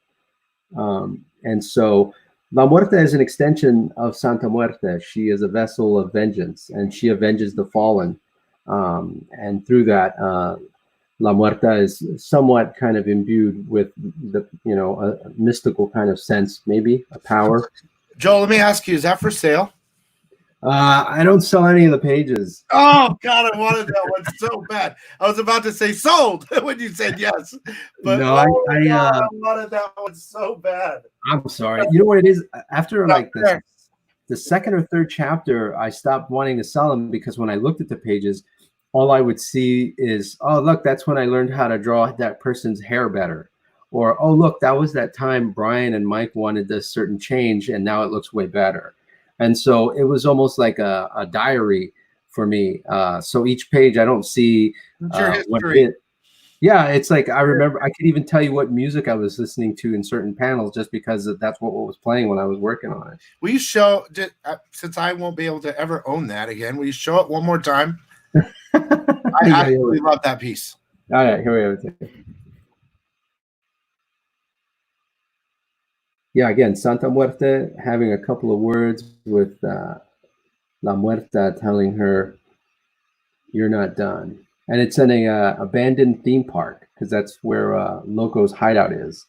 And so La Muerta is an extension of Santa Muerta. She is a vessel of vengeance, and she avenges the fallen. And through that, La Muerta is somewhat kind of imbued with the, a mystical kind of sense, maybe a power. Joel, let me ask you, is that for sale? I don't sell any of the pages. Oh God, I wanted that one so bad. I was about to say sold when you said yes, but no, I wanted that one so bad. I'm sorry. You know what it is? After like the second or third chapter, I stopped wanting to sell them because when I looked at the pages, all I would see is, oh, look, that's when I learned how to draw that person's hair better. Or, oh, look, that was that time Brian and Mike wanted this certain change, and now it looks way better. And so it was almost like a diary for me. So each page, I don't see what it. Yeah, it's like I remember. I could even tell you what music I was listening to in certain panels just because that's what was playing when I was working on it. Will you show? Since I won't be able to ever own that again, will you show it one more time? I absolutely love that piece. All right, here we go. Yeah, again, Santa Muerta having a couple of words with La Muerta telling her, "You're not done." And it's in a abandoned theme park because that's where Loco's hideout is.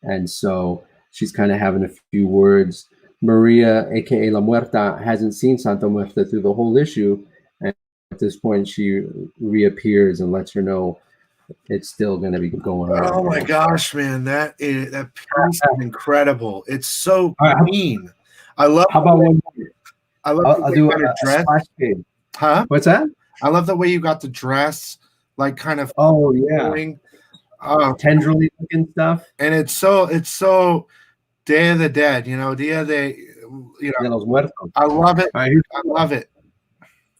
And so she's kind of having a few words. Maria, aka La Muerta, hasn't seen Santa Muerta through the whole issue. And at this point, she reappears and lets her know it's still going to be going on. Oh my gosh, man, that piece is incredible. It's so clean. I love. How about one more? I love. I'll do a splash page. Huh? What's that? I love the way you got the dress, like kind of. Oh yeah. Tendrily looking stuff. And it's so Day of the Dead, Dia de, I love it. I love it.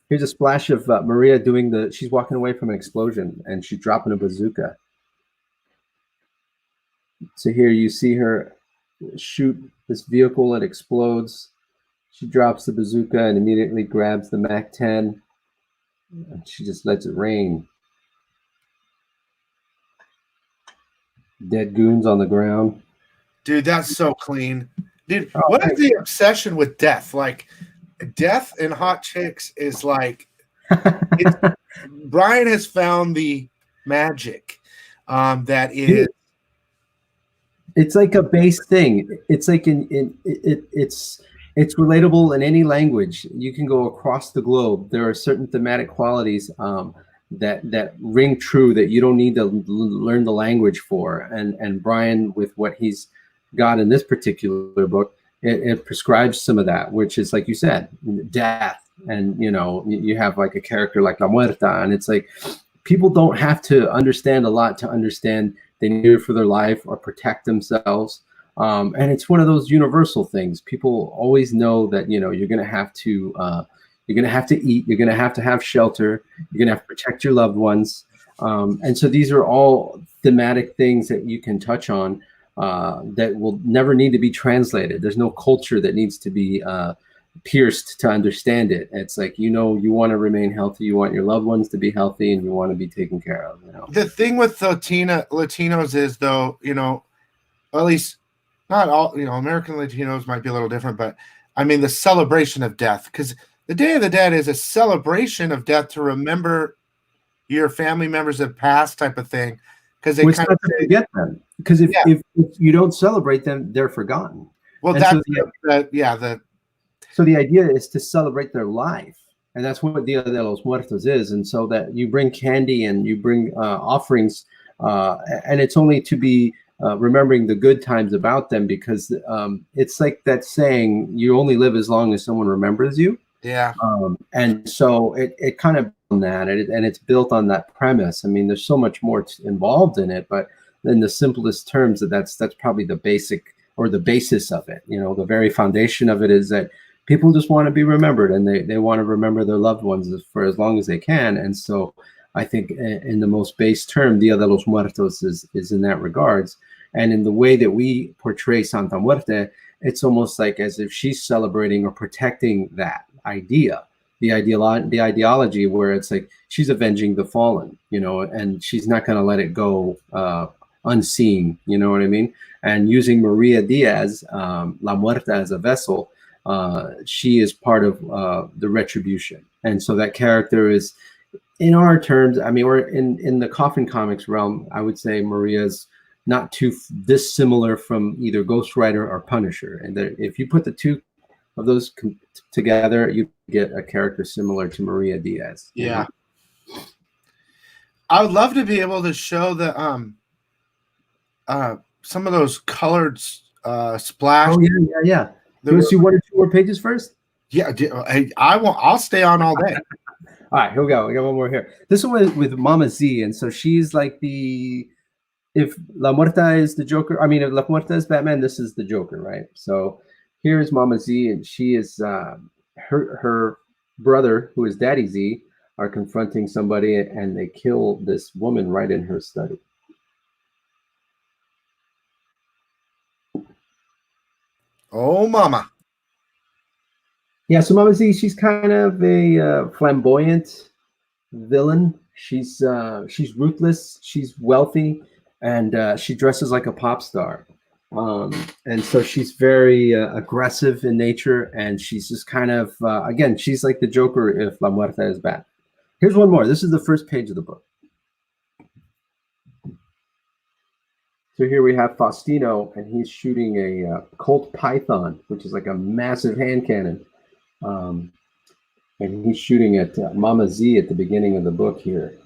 Here's a splash of Maria doing she's walking away from an explosion and she's dropping a bazooka. So here you see her shoot this vehicle, it explodes. She drops the bazooka and immediately grabs the MAC-10. And she just lets it rain. Dead goons on the ground. Dude, that's so clean. Dude, what is the obsession with death? Like, death in hot chicks is like Brian has found the magic that is. It's like a base thing. It's like it's relatable in any language. You can go across the globe. There are certain thematic qualities that ring true that you don't need to learn the language for. And Brian, with what he's got in this particular book, it prescribes some of that, which is, like you said, death. And, you have like a character like La Muerta, and it's like people don't have to understand a lot to understand they need it for their life or protect themselves. And it's one of those universal things. People always know that, you're going to have to eat, you're going to have shelter, you're going to have to protect your loved ones. And so these are all thematic things that you can touch on that will never need to be translated. There's no culture that needs to be pierced to understand it. It's like, you want to remain healthy, you want your loved ones to be healthy, and you want to be taken care of. The thing with Latinos is, though, at least not all, American Latinos might be a little different, but I mean the celebration of death, because the Day of the Dead is a celebration of death to remember your family members that passed, type of thing. Because they kind of forget them. Because if you don't celebrate them, they're forgotten. Well, and that's so the idea is to celebrate their life, and that's what Dia de los Muertos is. And so that you bring candy and you bring offerings, and it's only to be remembering the good times about them, because it's like that saying, you only live as long as someone remembers you. Yeah. And so it kind of on that, and it's built on that premise. I mean, there's so much more involved in it, but in the simplest terms, that's probably the basic or the basis of it. The very foundation of it is that people just want to be remembered, and they want to remember their loved ones for as long as they can. And so I think in the most base term, Dia de los Muertos is in that regards. And in the way that we portray Santa Muerte, it's almost like as if she's celebrating or protecting that idea, the ideology where it's like she's avenging the fallen, and she's not going to let it go unseen, you know what I mean? And using Maria Diaz, La Muerta, as a vessel, she is part of the retribution. And so that character is, in our terms, I mean, or in the Coffin Comics realm, I would say Maria's not too dissimilar from either Ghost Rider or Punisher. And if you put the two of those together, you get a character similar to Maria Diaz. Yeah. I would love to be able to show the some of those colored splash. Oh yeah. You want to see 1 or 2 more pages first? Yeah, I won't. I'll stay on all day. All right, here we go. We got one more here. This one is with Mama Z, and so she's like if La Muerta is the Joker, I mean, if La Muerta is Batman, this is the Joker, right? So here's Mama Z, and she is her brother, who is Daddy Z, are confronting somebody, and they kill this woman right in her study. Oh, mama. Yeah, so Mama Z, she's kind of a flamboyant villain. She's ruthless. She's wealthy, and she dresses like a pop star. And so she's very aggressive in nature, and she's just kind of again, she's like the Joker if La Muerta is bad. Here's one more. This is the first page of the book. So here we have Faustino, and he's shooting a Colt Python, which is like a massive hand cannon. And he's shooting at Mama Z at the beginning of the book here.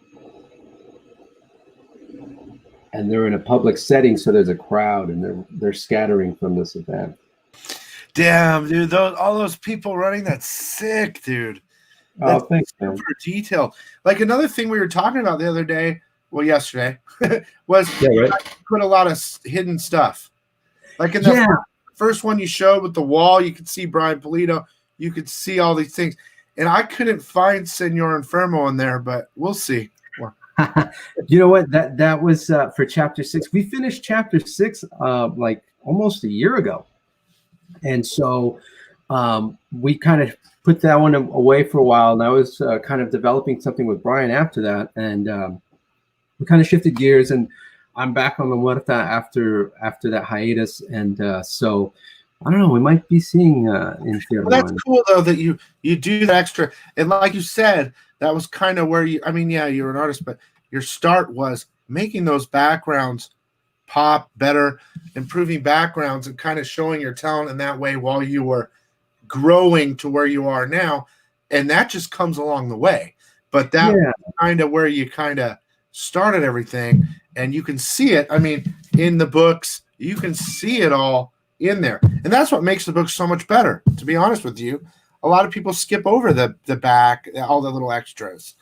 And they're in a public setting, so there's a crowd, and they're scattering from this event. Damn, dude, all those people running, that's sick, dude. That's thanks, man. Super detailed. Like another thing we were talking about the other day, well, yesterday, was put a lot of hidden stuff. Like in the first one you showed with the wall, you could see Brian Pulido, you could see all these things. And I couldn't find Senor Enfermo in there, but we'll see. You know what? That was for chapter 6. We finished chapter 6 like almost a year ago. And so we kind of put that one away for a while. And I was kind of developing something with Brian after that. And we kind of shifted gears, and I'm back on the Muerta after that hiatus. And so I don't know, we might be seeing in theater. Well, that's cool though that you do the extra. And like you said, that was kind of where you're an artist, but your start was making those backgrounds pop better, improving backgrounds, and kind of showing your talent in that way while you were growing to where you are now. And that just comes along the way. But that was kind of where you kind of started everything, and you can see it. I mean, in the books, you can see it all in there, and that's what makes the book so much better. To be honest with you, a lot of people skip over the back, all the little extras.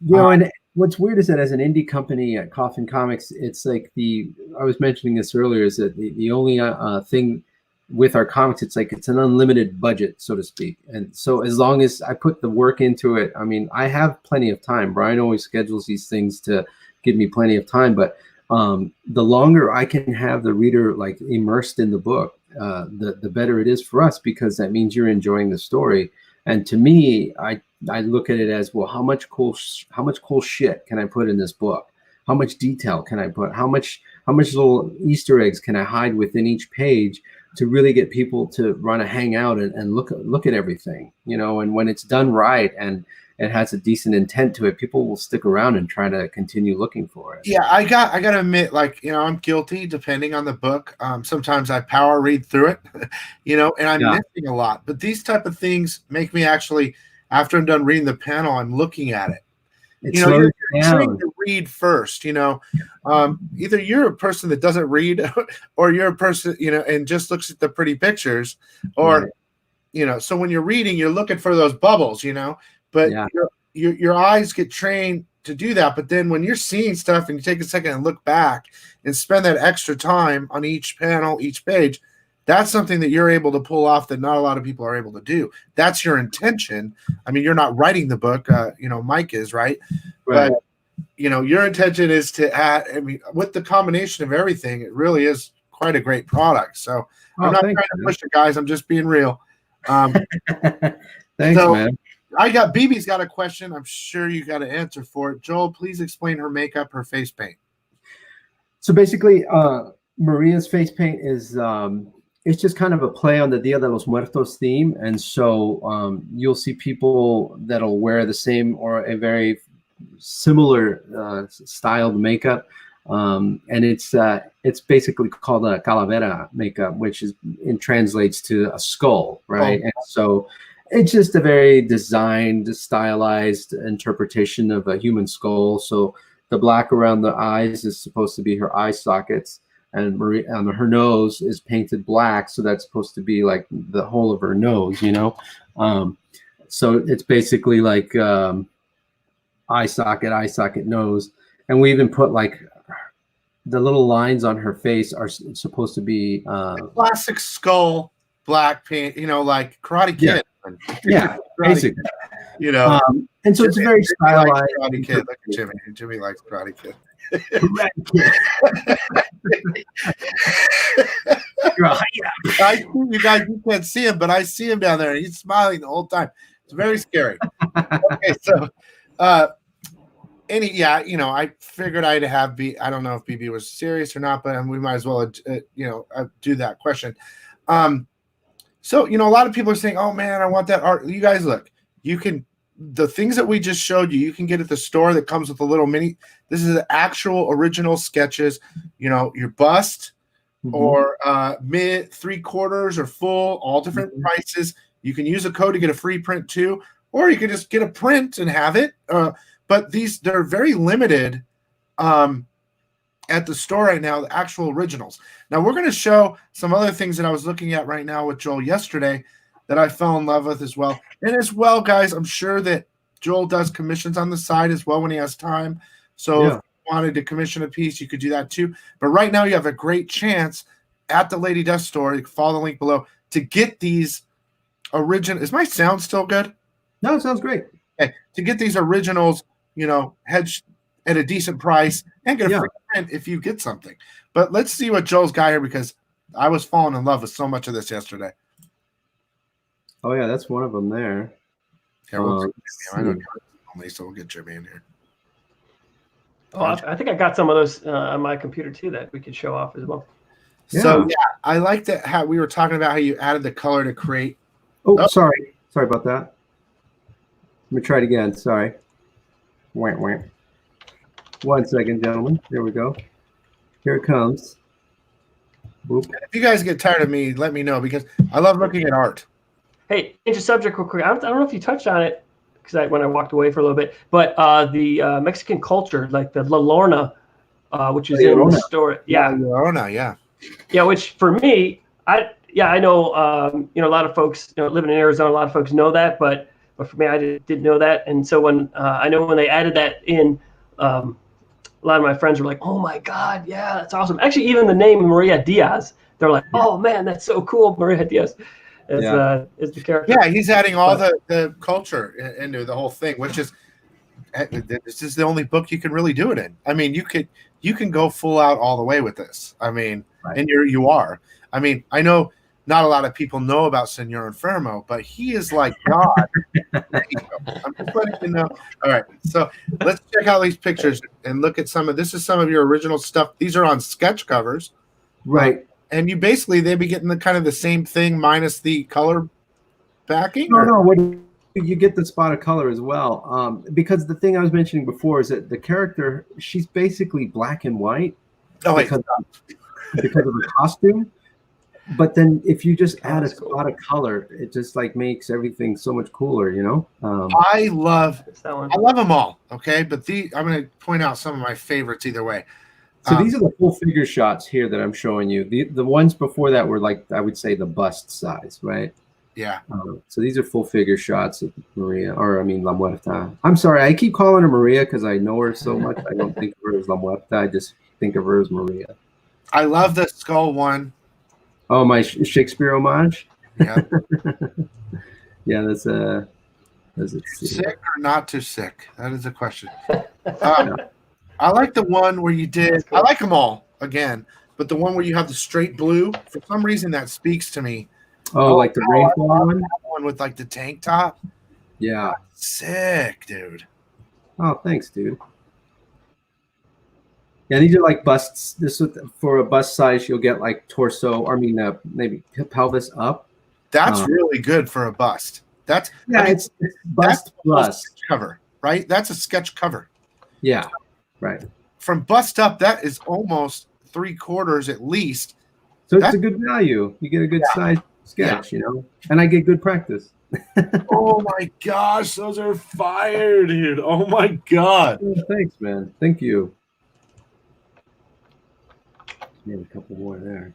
And what's weird is that as an indie company at Coffin Comics, it's like I was mentioning this earlier, is that the only thing with our comics, it's like it's an unlimited budget, so to speak. And so as long as I put the work into it, I mean, I have plenty of time. Brian always schedules these things to give me plenty of time. But the longer I can have the reader like immersed in the book, the better it is for us, because that means you're enjoying the story. And to me, I look at it as, well, how much cool shit can I put in this book? How much detail can I put? How much little Easter eggs can I hide within each page to really get people to want to hang out and look at everything, you know? And when it's done right and it has a decent intent to it, people will stick around and try to continue looking for it. Yeah, I gotta admit, like, you know, I'm guilty depending on the book. Sometimes I power read through it, you know, and I'm missing a lot. But these type of things make me actually, after I'm done reading the panel, I'm looking at it. You know, you're trained to read first, you know. Either you're a person that doesn't read, or you're a person, you know, and just looks at the pretty pictures, or, you know, so when you're reading, you're looking for those bubbles, you know, but your eyes get trained to do that. But then when you're seeing stuff and you take a second and look back and spend that extra time on each panel, each page, that's something that you're able to pull off that not a lot of people are able to do. That's your intention. I mean, you're not writing the book, you know, Mike is, right? But, you know, your intention is to add, I mean, with the combination of everything, it really is quite a great product. So I'm not trying to push it, guys. I'm just being real. Thanks, man. BB's got a question. I'm sure you got an answer for it. Joel, please explain her makeup, her face paint. So basically, Maria's face paint is, it's just kind of a play on the Dia de los Muertos theme. And so you'll see people that'll wear the same or a very similar styled makeup. And it's basically called a calavera makeup, which translates to a skull, right? And so it's just a very designed, stylized interpretation of a human skull. So the black around the eyes is supposed to be her eye sockets. And her nose is painted black, so that's supposed to be like the whole of her nose, you know. So it's basically like eye socket, nose, and we even put like the little lines on her face are supposed to be classic skull black paint, you know, like Karate Kid. Yeah, basically, you know. And so it's a very stylized. Karate Kid. Look at Jimmy. Jimmy likes Karate Kid. I see you guys, you can't see him, but I see him down there, and he's smiling the whole time. It's very scary. Okay, so you know, I figured I'd have I don't know if BB was serious or not, but we might as well you know, do that question. So, you know, a lot of people are saying, oh man, I want that art. You guys, look, you can, the things that we just showed you, you can get at the store that comes with a little mini. This is the actual original sketches, you know, your bust or mid, 3/4 or full, all different prices. You can use a code to get a free print too, or you can just get a print and have it. But they're very limited at the store right now, the actual originals. Now we're going to show some other things that I was looking at right now with Joel yesterday that I fell in love with as well. And as well, guys, I'm sure that Joel does commissions on the side as well when he has time. So if you wanted to commission a piece, you could do that too. But right now you have a great chance at the Lady Death store. You can follow the link below to get these original. Is my sound still good? No, it sounds great. Okay. To get these originals, you know, hedged at a decent price and get a free print if you get something. But let's see what Joel's got here, because I was falling in love with so much of this yesterday. Oh yeah, that's one of them there. Yeah, so we'll get Jimmy in here. Oh, I think I got some of those on my computer too that we could show off as well. So I like that how we were talking about how you added the color to create. Oh, sorry about that. Let me try it again. Sorry. Wait. 1 second, gentlemen. There we go. Here it comes. Boop. If you guys get tired of me, let me know, because I love looking at art. Hey, change the subject real quick. I don't know if you touched on it because when I walked away for a little bit, but the Mexican culture, like the La Lorna, which is in the story. Yeah, La Lorna, yeah. Yeah, which for me, I know, you know, a lot of folks, you know, living in Arizona, a lot of folks know that, but for me, I didn't know that. And so when I know when they added that in, a lot of my friends were like, "Oh my God, yeah, that's awesome!" Actually, even the name Maria Diaz, they're like, "Oh man, that's so cool, Maria Diaz." Is the character? Yeah, he's adding all the culture into the whole thing, which is this is the only book you can really do it in. I mean, you can go full out all the way with this. I mean, Right. and you are. I mean, I know not a lot of people know about Senor Infermo, but he is like God. I'm just letting you know. All right, so let's check out these pictures and look at this is some of your original stuff. These are on sketch covers, Right. and you basically they'd be getting the kind of the same thing minus the color backing. No. What you get the spot of color as well, because the thing I was mentioning before is that the character, she's basically black and white. Oh wait, because of the costume. But then if you just add a spot of color, it just like makes everything so much cooler, you know. I love that one. them all. Okay, but I'm going to point out some of my favorites either way. So these are the full figure shots here that I'm showing you. The ones before that were like, I would say, the bust size, right? Yeah. So these are full figure shots of Maria, or I mean La Muerta. I'm sorry, I keep calling her Maria because I know her so much. I don't think of her as La Muerta. I just think of her as Maria. I love the skull one. Oh, my Shakespeare homage. Yeah. Yeah, that's Sick or not too sick? That is a question. I like the one where you did. I like them all again, but the one where you have the straight blue. For some reason, that speaks to me. Oh, like the rainfall one? That one with like the tank top. Yeah. Sick, dude. Oh, thanks, dude. Yeah, these are like busts. This for a bust size, you'll get like torso. I mean, maybe pelvis up. That's really good for a bust. That's it's bust plus cover, right? That's a sketch cover. Yeah, right. From bust up, that is almost 3/4 at least. So it's a good value. You get a good size sketch, you know, and I get good practice. Oh my gosh, those are fire, dude! Oh my god. Oh, thanks, man. Thank you. Yeah, a couple more there.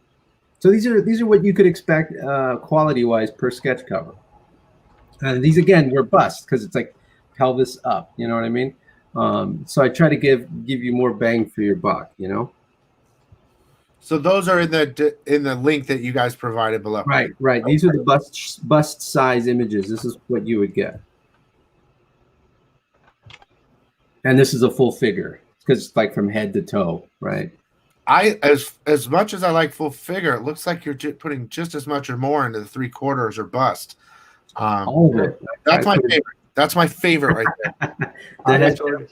So these are what you could expect quality wise per sketch cover. These again were bust because it's like pelvis up. You know what I mean? So I try to give you more bang for your buck. You know. So those are in the link that you guys provided below. Right. These are the bust size images. This is what you would get. And this is a full figure because it's like from head to toe, right? As much as I like full figure, it looks like you're putting just as much or more into the 3/4 or bust. All of it. That's my favorite. That's my favorite right there.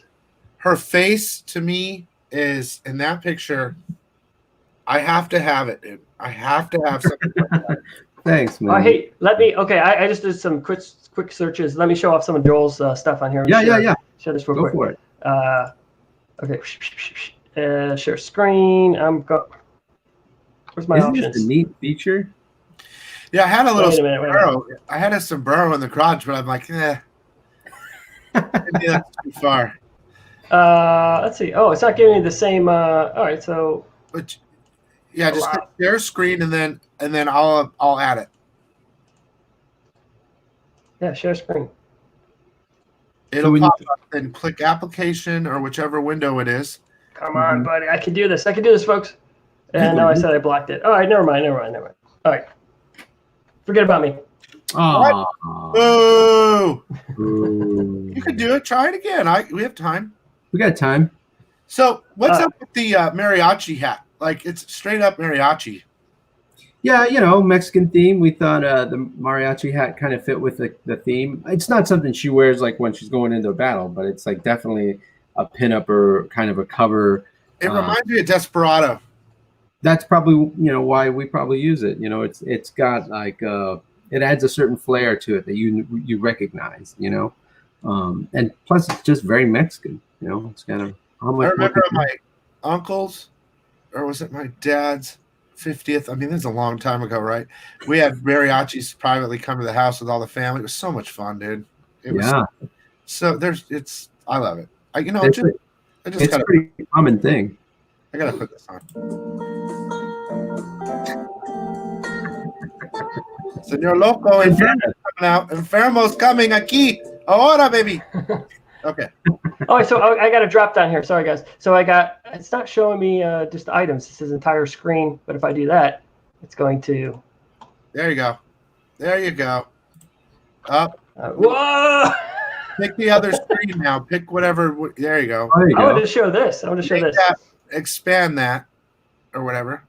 Her face to me is in that picture. I have to have it, dude. I have to have something like that. Thanks, man. Hey, I just did some quick searches. Let me show off some of Joel's stuff on here. Yeah. Share this real Go quick. for it. Okay. Share screen. Where's my Isn't options? this a neat feature? Yeah, I had a little Wait a minute. sombrero. I had a sombrero in the garage, but I'm like, maybe that's too far. Let's see. Oh, it's not giving me the same. All right, so. But yeah, just share screen and then I'll add it. Yeah, share screen. It'll pop up and click application or whichever window it is. Come on, buddy. I can do this, folks. And now I said I blocked it. All right, never mind. All right. Forget about me. Oh. You can do it. Try it again. We have time. We got time. So what's up with the mariachi hat? Like it's straight up mariachi. Yeah, you know, Mexican theme. We thought the mariachi hat kind of fit with the theme. It's not something she wears like when she's going into a battle, but it's like definitely a pinup or kind of a cover. It reminds me of Desperado. That's probably why we probably use it. You know, it's got like it adds a certain flair to it that you recognize. You know, and plus it's just very Mexican. You know, it's kind of. I remember my uncle's, or was it my dad's 50th? I mean, this is a long time ago, right? We had mariachis privately come to the house with all the family. It was so much fun, dude. It was I love it. It's a pretty common thing. I gotta put this on. Señor Loco, Inferno's coming out. Inferno's coming aquí. Ahora, baby. Okay. Oh, so I got a drop down here. Sorry, guys. So it's not showing me just the items. This is entire screen. But if I do that, it's going to. There you go. Up. Whoa! Pick the other screen now. Pick whatever. There you go. There you I go. want to show this. I want to show Make this. that, expand that, or whatever.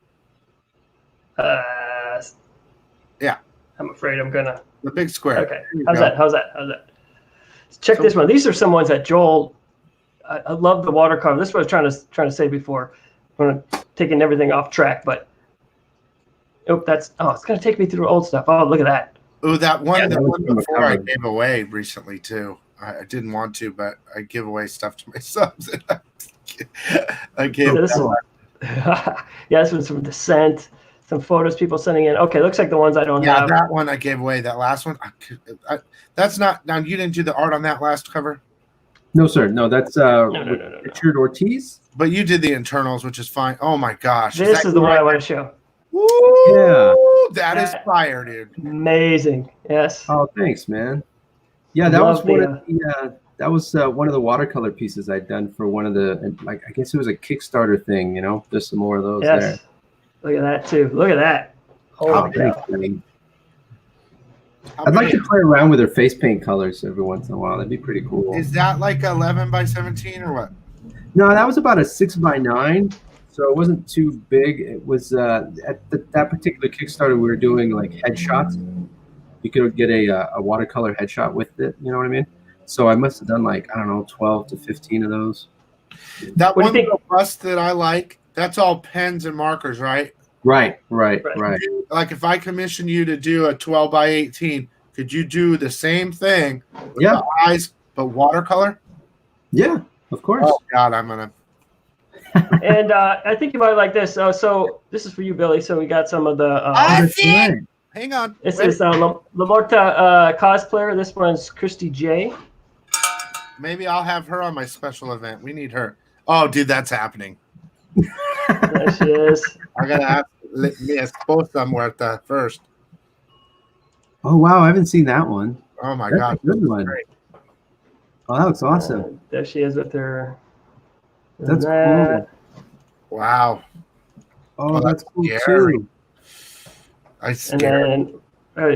Yeah. I'm afraid I'm gonna. The big square. Okay. There you How's go. that? How's that? How's that? Check this one. These are some ones that Joel. I love the watercolor. This is what I was trying to say before. I'm taking everything off track, but it's gonna take me through old stuff. Oh, look at that. Oh, that one, Yeah, the that was one from the before I cover. gave away recently too. I didn't want to, but I give away stuff to my subs. I gave. So this is, yeah, this one's from Descent. Some photos people sending in. Okay, looks like the ones I don't Yeah, have. that one I gave away. That last one, that's not. Now you didn't do the art on that last cover, No, sir. No, that's No. Richard Ortiz. but you did the internals, which is fine. Oh my gosh, This that is the one right? I want to show. Woo! Yeah. That is fire, dude. Amazing. Yes. Oh, thanks, man. Yeah, that Love was one the, of the that was one of the watercolor pieces I'd done for one of the, like, I guess it was a Kickstarter thing, you know, just some more of those there. Yes. Look at that too. Look at that. Oh, Holy cow. thanks, man. How I'd like many- to play around with their face paint colors every once in a while. That'd be pretty cool. Is that like 11 by 17 or what? No, that was about a 6x9, so it wasn't too big. It was at that particular Kickstarter we were doing like headshots. You could get a watercolor headshot with it. You know what I mean? So I must have done like, I don't know, 12 to 15 of those. That What do one you think- little bust that I like, that's all pens and markers, right? Right. Like if I commission you to do a 12 by 18, could you do the same thing with Yeah. the eyes but watercolor? Yeah, of course. Oh God, I'm gonna. And I think you might like this. So this is for you, Billy. So we got some of the. I That's see it. right. Hang on. This Wait, is La Muerta cosplayer. This one's Christy J. maybe I'll have her on my special event. We need her. Oh, dude, that's happening. There she is. I gotta ask mi esposa Muerta first. Oh wow, I haven't seen that one. Oh my That's God. a good one. Great. Oh, that looks awesome. There she is with her. That's that. cool. Wow. Oh, Oh, that's cool scary. too. I And scared. then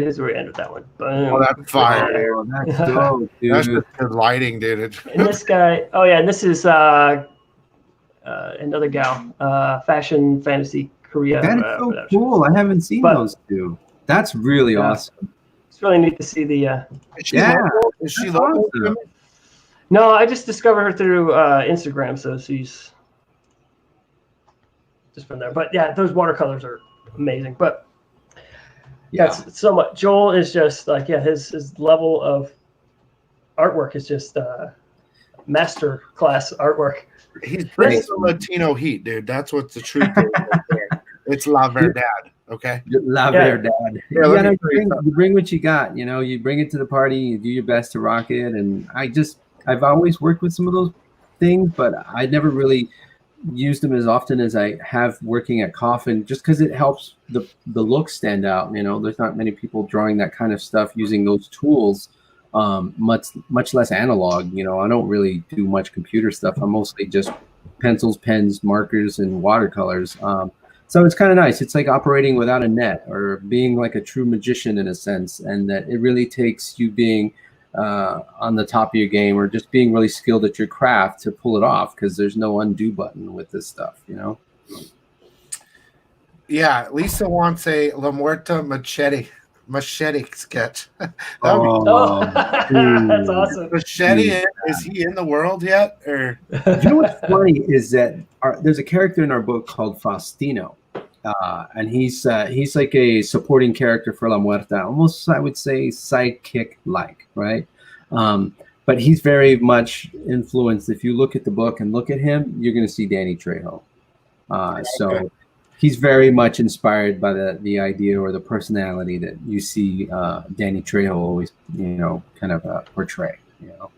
here's where we ended that one. Boom. Oh, that's fire. Oh, that's dope, That's dude. just good lighting, dude. And this guy, oh yeah, and this is another gal, Fashion Fantasy Korea. That is so whatever. cool. I haven't seen But- those two. That's really Yeah. awesome. It's really neat to see the. Is she Yeah, local? Is she that's local? awesome. No, I just discovered her through Instagram, so she's just from there. But yeah, those watercolors are amazing. But yeah, it's so much. Joel is just like, yeah, his level of artwork is just master class artwork. He's bringing the Latino heat, dude. That's what the truth is. Right there. It's La Verdad, okay? La Yeah. Verdad. Yeah, let You me tell you you bring what you got. You know, you bring it to the party. You do your best to rock it. And I've always worked with some of those things, but I never really used them as often as I have working at Coffin, just because it helps the look stand out. You know, there's not many people drawing that kind of stuff using those tools. Much less analog. You know, I don't really do much computer stuff. I'm mostly just pencils, pens, markers, and watercolors. So it's kind of nice. It's like operating without a net, or being like a true magician in a sense, and that it really takes you being on the top of your game, or just being really skilled at your craft to pull it off, because there's no undo button with this stuff, you know? Yeah, Lisa wants a La Muerta machete sketch. Oh, dude. that's awesome. Machete, Yeah. is he in the world yet? Or You know what's funny is that there's a character in our book called Faustino, and he's like a supporting character for La Muerta, almost, I would say, sidekick-like, right? But he's very much influenced. If you look at the book and look at him, you're going to see Danny Trejo. So he's very much inspired by the idea or the personality that you see Danny Trejo always, you know, kind of portray, you know.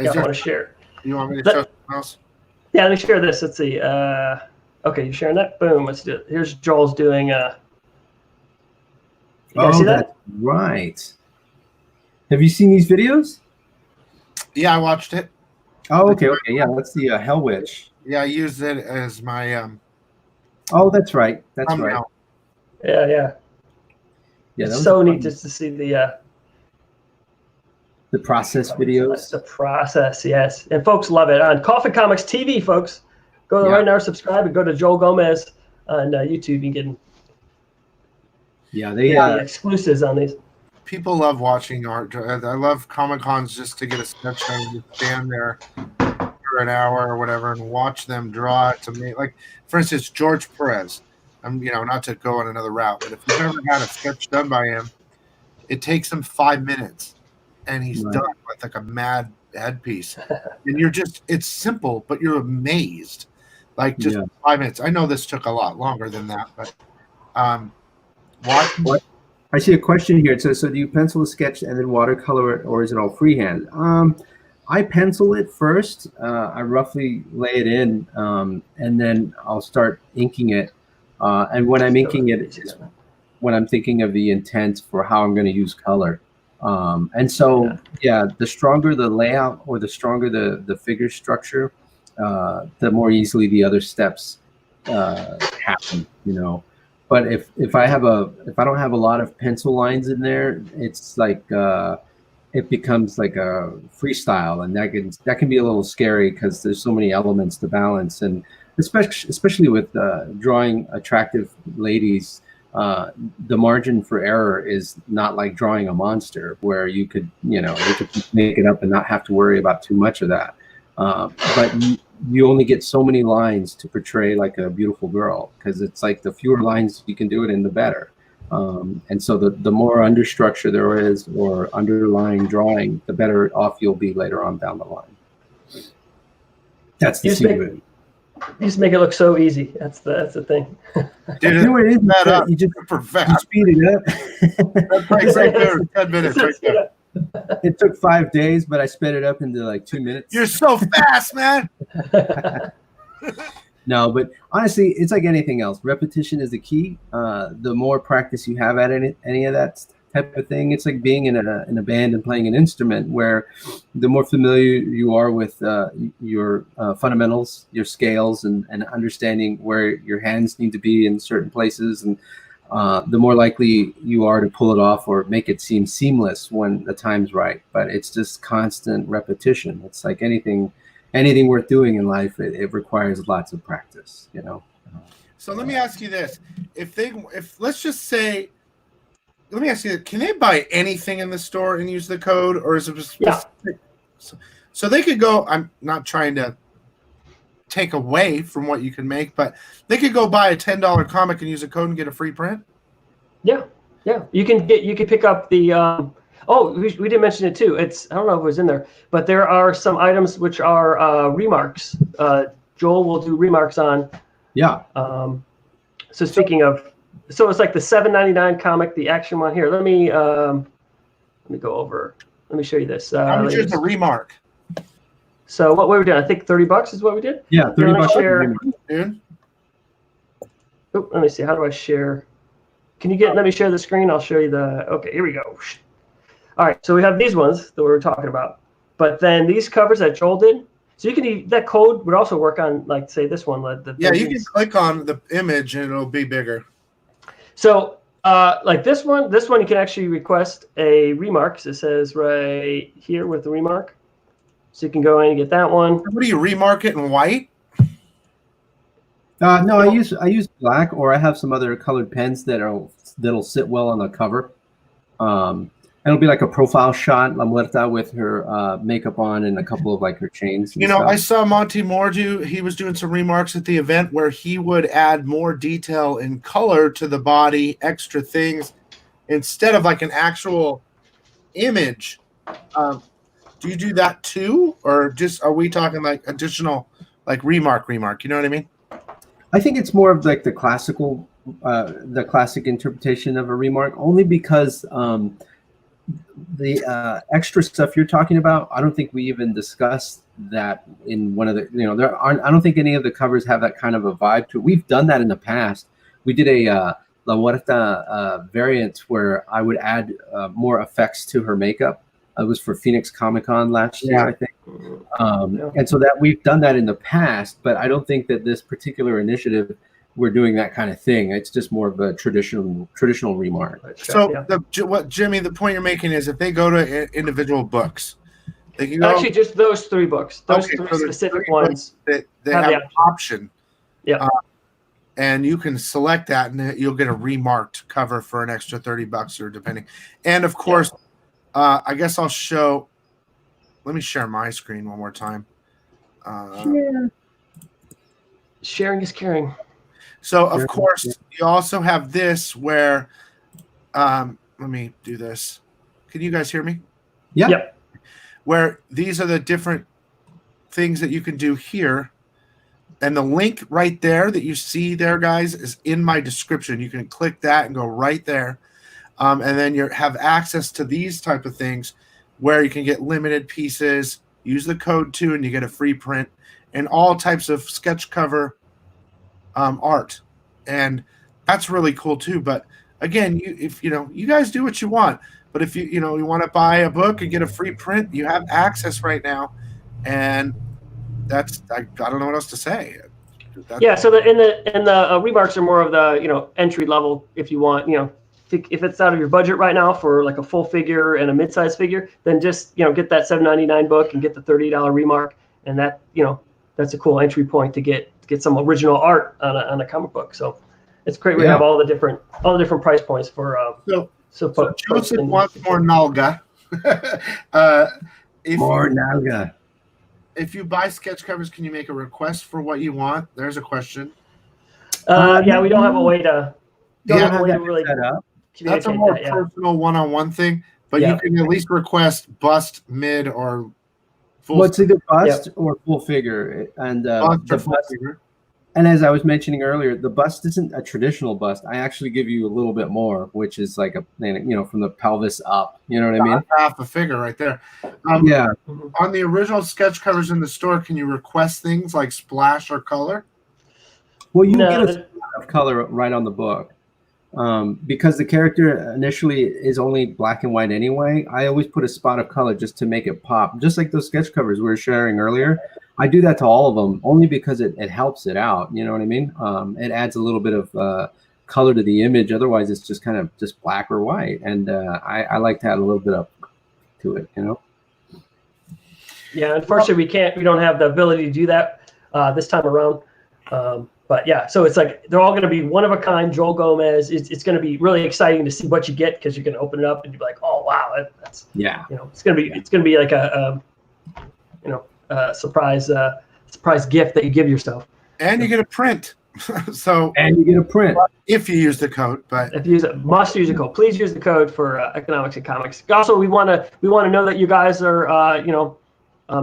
Yeah, I want to share. you want me to show something else? Yeah, let me share this. Let's see. Okay, you sharing that? Boom. Let's do it. Here's Joel's doing. You guys see that? That's right. Have you seen these videos? Yeah, I watched it. Oh, okay. Yeah, that's the Hell Witch. Yeah, I used it as my Oh, that's right. That's right. thumbnail. Yeah. Yeah, that It's was so a neat fun- just to see the. The process videos. The process, yes. And folks love it. On Coffin Comics TV, folks, go there right now, subscribe, and go to Joel Gomez on YouTube. You can get exclusives on these. People love watching art. I love Comic Cons just to get a sketch done and just stand there for an hour or whatever and watch them draw it to me. Like, for instance, George Perez. I'm, not to go on another route, but if you've ever had a sketch done by him, it takes him 5 minutes. And he's done with like a mad headpiece. And it's simple, but you're amazed. Like just 5 minutes. I know this took a lot longer than that, but what? I see a question here. It says, so do you pencil a sketch and then watercolor it, or is it all freehand? I pencil it first. I roughly lay it in, and then I'll start inking it. And when I'm inking it, when I'm thinking of the intent for how I'm going to use color. And so, the stronger the layout or the stronger the figure structure, the more easily the other steps happen, But if I don't have a lot of pencil lines in there, it's like it becomes like a freestyle, and that can be a little scary because there's so many elements to balance, and especially with drawing attractive ladies. The margin for error is not like drawing a monster where you could make it up and not have to worry about too much of that. But you only get so many lines to portray like a beautiful girl, because it's like the fewer lines you can do it in, the better. And so the more understructure there is or underlying drawing, the better off you'll be later on down the line. That's the secret. You just make it look so easy. That's the thing. Dude, you just speed it up. That's right there, 10 minutes right there. It took 5 days, but I sped it up into like 2 minutes. You're so fast, man. No, but honestly, it's like anything else. Repetition is the key. The more practice you have at any of that type of thing, it's like being in a band and playing an instrument, where the more familiar you are with your fundamentals, your scales, and understanding where your hands need to be in certain places, and the more likely you are to pull it off or make it seem seamless when the time's right. But it's just constant repetition. It's like anything worth doing in life. It requires lots of practice, So let me ask you this: let's just say, let me ask you, can they buy anything in the store and use the code, or is it specific? So they could go. I'm not trying to take away from what you can make, but they could go buy a $10 comic and use a code and get a free print. Yeah. You can pick up the. We didn't mention it too. I don't know if it was in there, but there are some items which are remarks. Joel will do remarks on. Yeah. So speaking of, so it's like the $7.99 comic, the action one here. Let me go over. Let me show you this. How much is the remark? So what we were doing, I think $30 is what we did. Yeah, $30. Share. Oh, let me see. How do I share? Can you let me share the screen? I'll show you the. Okay, here we go. All right, so we have these ones that we were talking about, but then these covers that Joel did. So that code would also work on, like, say this one. You can click on the image and it'll be bigger. So like this one you can actually request a remark. So it says right here with the remark. So you can go in and get that one. What do you remark it in white? No, I use black, or I have some other colored pens that'll sit well on the cover. It'll be like a profile shot, La Muerta with her makeup on and a couple of like her chains. I saw Monty Moore he was doing some remarks at the event where he would add more detail and color to the body, extra things, instead of like an actual image. Do you do that too, or just are we talking like additional, like remark? You know what I mean? I think it's more of like the classic interpretation of a remark, only because the extra stuff you're talking about, I don't think we even discussed that in one of the. I don't think any of the covers have that kind of a vibe to it. We've done that in the past. We did a La Muerta variant where I would add more effects to her makeup. It was for Phoenix Comic-Con last year, I think. And so that we've done that in the past, but I don't think that this particular initiative we're doing that kind of thing. It's just more of a traditional remark. So Yeah. what Jimmy, the point you're making is if they go to individual books, they can go Actually just those 3 books. Those Okay, 3 so there's specific 3 ones. that they have have the an option. Yeah. And you can select that, and you'll get a remarked cover for an extra $30 or depending. And of course, I guess I'll show. Let me share my screen one more time. Sharing is caring. So of course, you also have this where. Let me do this. Can you guys hear me? Yeah. Yep. Where these are the different things that you can do here. And the link right there that you see there, guys, is in my description. You can click that and go right there. And then you have access to these type of things where you can get limited pieces, use the code too, and you get a free print, and all types of sketch cover art. And that's really cool too. But again, you guys do what you want. But if you want to buy a book and get a free print, you have access right now. And that's I don't know what else to say. Yeah, so in the remarks are more of the entry level. If you want, if it's out of your budget right now for like a full figure and a mid-size figure, then just get that $7.99 book and get the $30 remark, and that that's a cool entry point to get some original art on a comic book. So it's great. We have all the different price points for So Joseph wants more Nalga. More Nalga. If you buy sketch covers, can you make a request for what you want? There's a question. Yeah, we don't have a way to. Really set up. That's a more personal one-on-one thing, but you can at least request bust, mid, or full. Well, it's either bust or full figure, and Bust or full figure. And as I was mentioning earlier, the bust isn't a traditional bust. I actually give you a little bit more, which is like from the pelvis up. You know what I mean? Half a figure right there. Yeah. On the original sketch covers in the store, can you request things like splash or color? Well, you get a spot of color right on the book. Because the character initially is only black and white anyway, I always put a spot of color just to make it pop. Just like those sketch covers we were sharing earlier. I do that to all of them only because it helps it out. You know what I mean? It adds a little bit of color to the image. Otherwise, it's just kind of just black or white. And I like to add a little bit up to it, Yeah, unfortunately, we don't have the ability to do that this time around. But yeah, so it's like they're all going to be one of a kind. Joel Gomez. It's going to be really exciting to see what you get because you're going to open it up and you're like, oh wow, that's it's going to be like a surprise gift that you give yourself. And you get a print. And you get a print if you use the code. But if you use it, must use the code. Please use the code for Economics and Comics. Also, we want to know that you guys are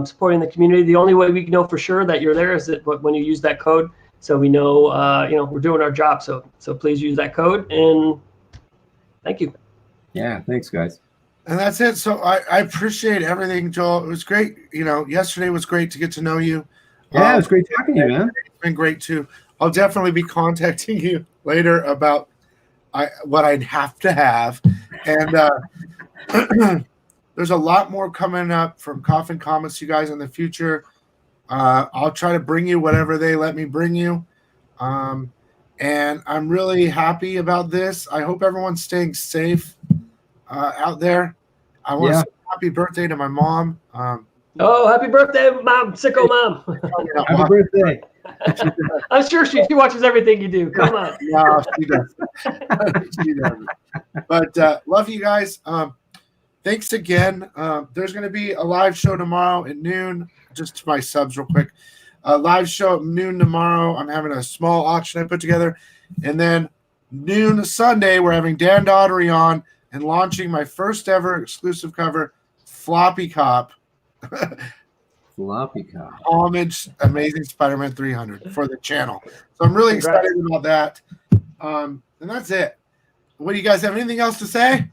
supporting the community. The only way we know for sure that you're there is that when you use that code. So we know, we're doing our job. So please use that code, and thank you. Yeah, thanks, guys. And that's it. So I appreciate everything, Joel. It was great. Yesterday was great to get to know you. Yeah, it was great talking to you, man. It's been great too. I'll definitely be contacting you later about what I'd have to have. And there's a lot more coming up from Coffin Comics, you guys, in the future. I'll try to bring you whatever they let me bring you. And I'm really happy about this. I hope everyone's staying safe out there. I want to say happy birthday to my mom. Happy birthday, Mom. Sicko Mom. Happy birthday. I'm sure she watches everything you do. Come on. No, she does. She does. But love you guys. Thanks again. There's going to be a live show tomorrow at noon. Just to my subs real quick. Live show at noon tomorrow. I'm having a small auction I put together. And then noon Sunday, we're having Dan Daughtery on and launching my first ever exclusive cover, Floppy Cop. Floppy Cop. Homage Amazing Spider-Man 300 for the channel. So I'm really excited about that. And that's it. What do you guys have? Anything else to say?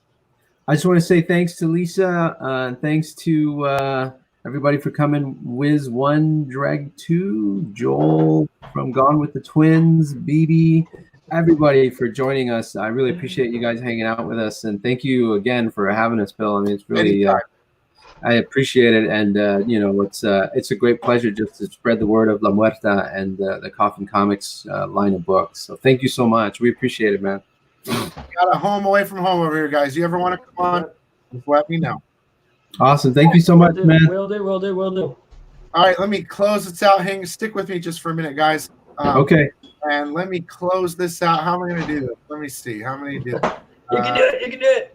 I just want to say thanks to Lisa. Thanks to everybody for coming. Wiz 1, Drag 2, Joel from Gone with the Twins, BB, everybody for joining us. I really appreciate you guys hanging out with us. And thank you again for having us, Bill. I mean, it's really I appreciate it, and it's a great pleasure just to spread the word of La Muerta and the Coffin Comics line of books. So thank you so much. We appreciate it, man. Got a home away from home over here, guys. You ever want to come on? Just let me know. Awesome. Thank you so much, man. Will do. All right, let me close this out. Stick with me just for a minute, guys. Okay. And let me close this out. How am I going to do this? Let me see. How am I going to do it? You can do it.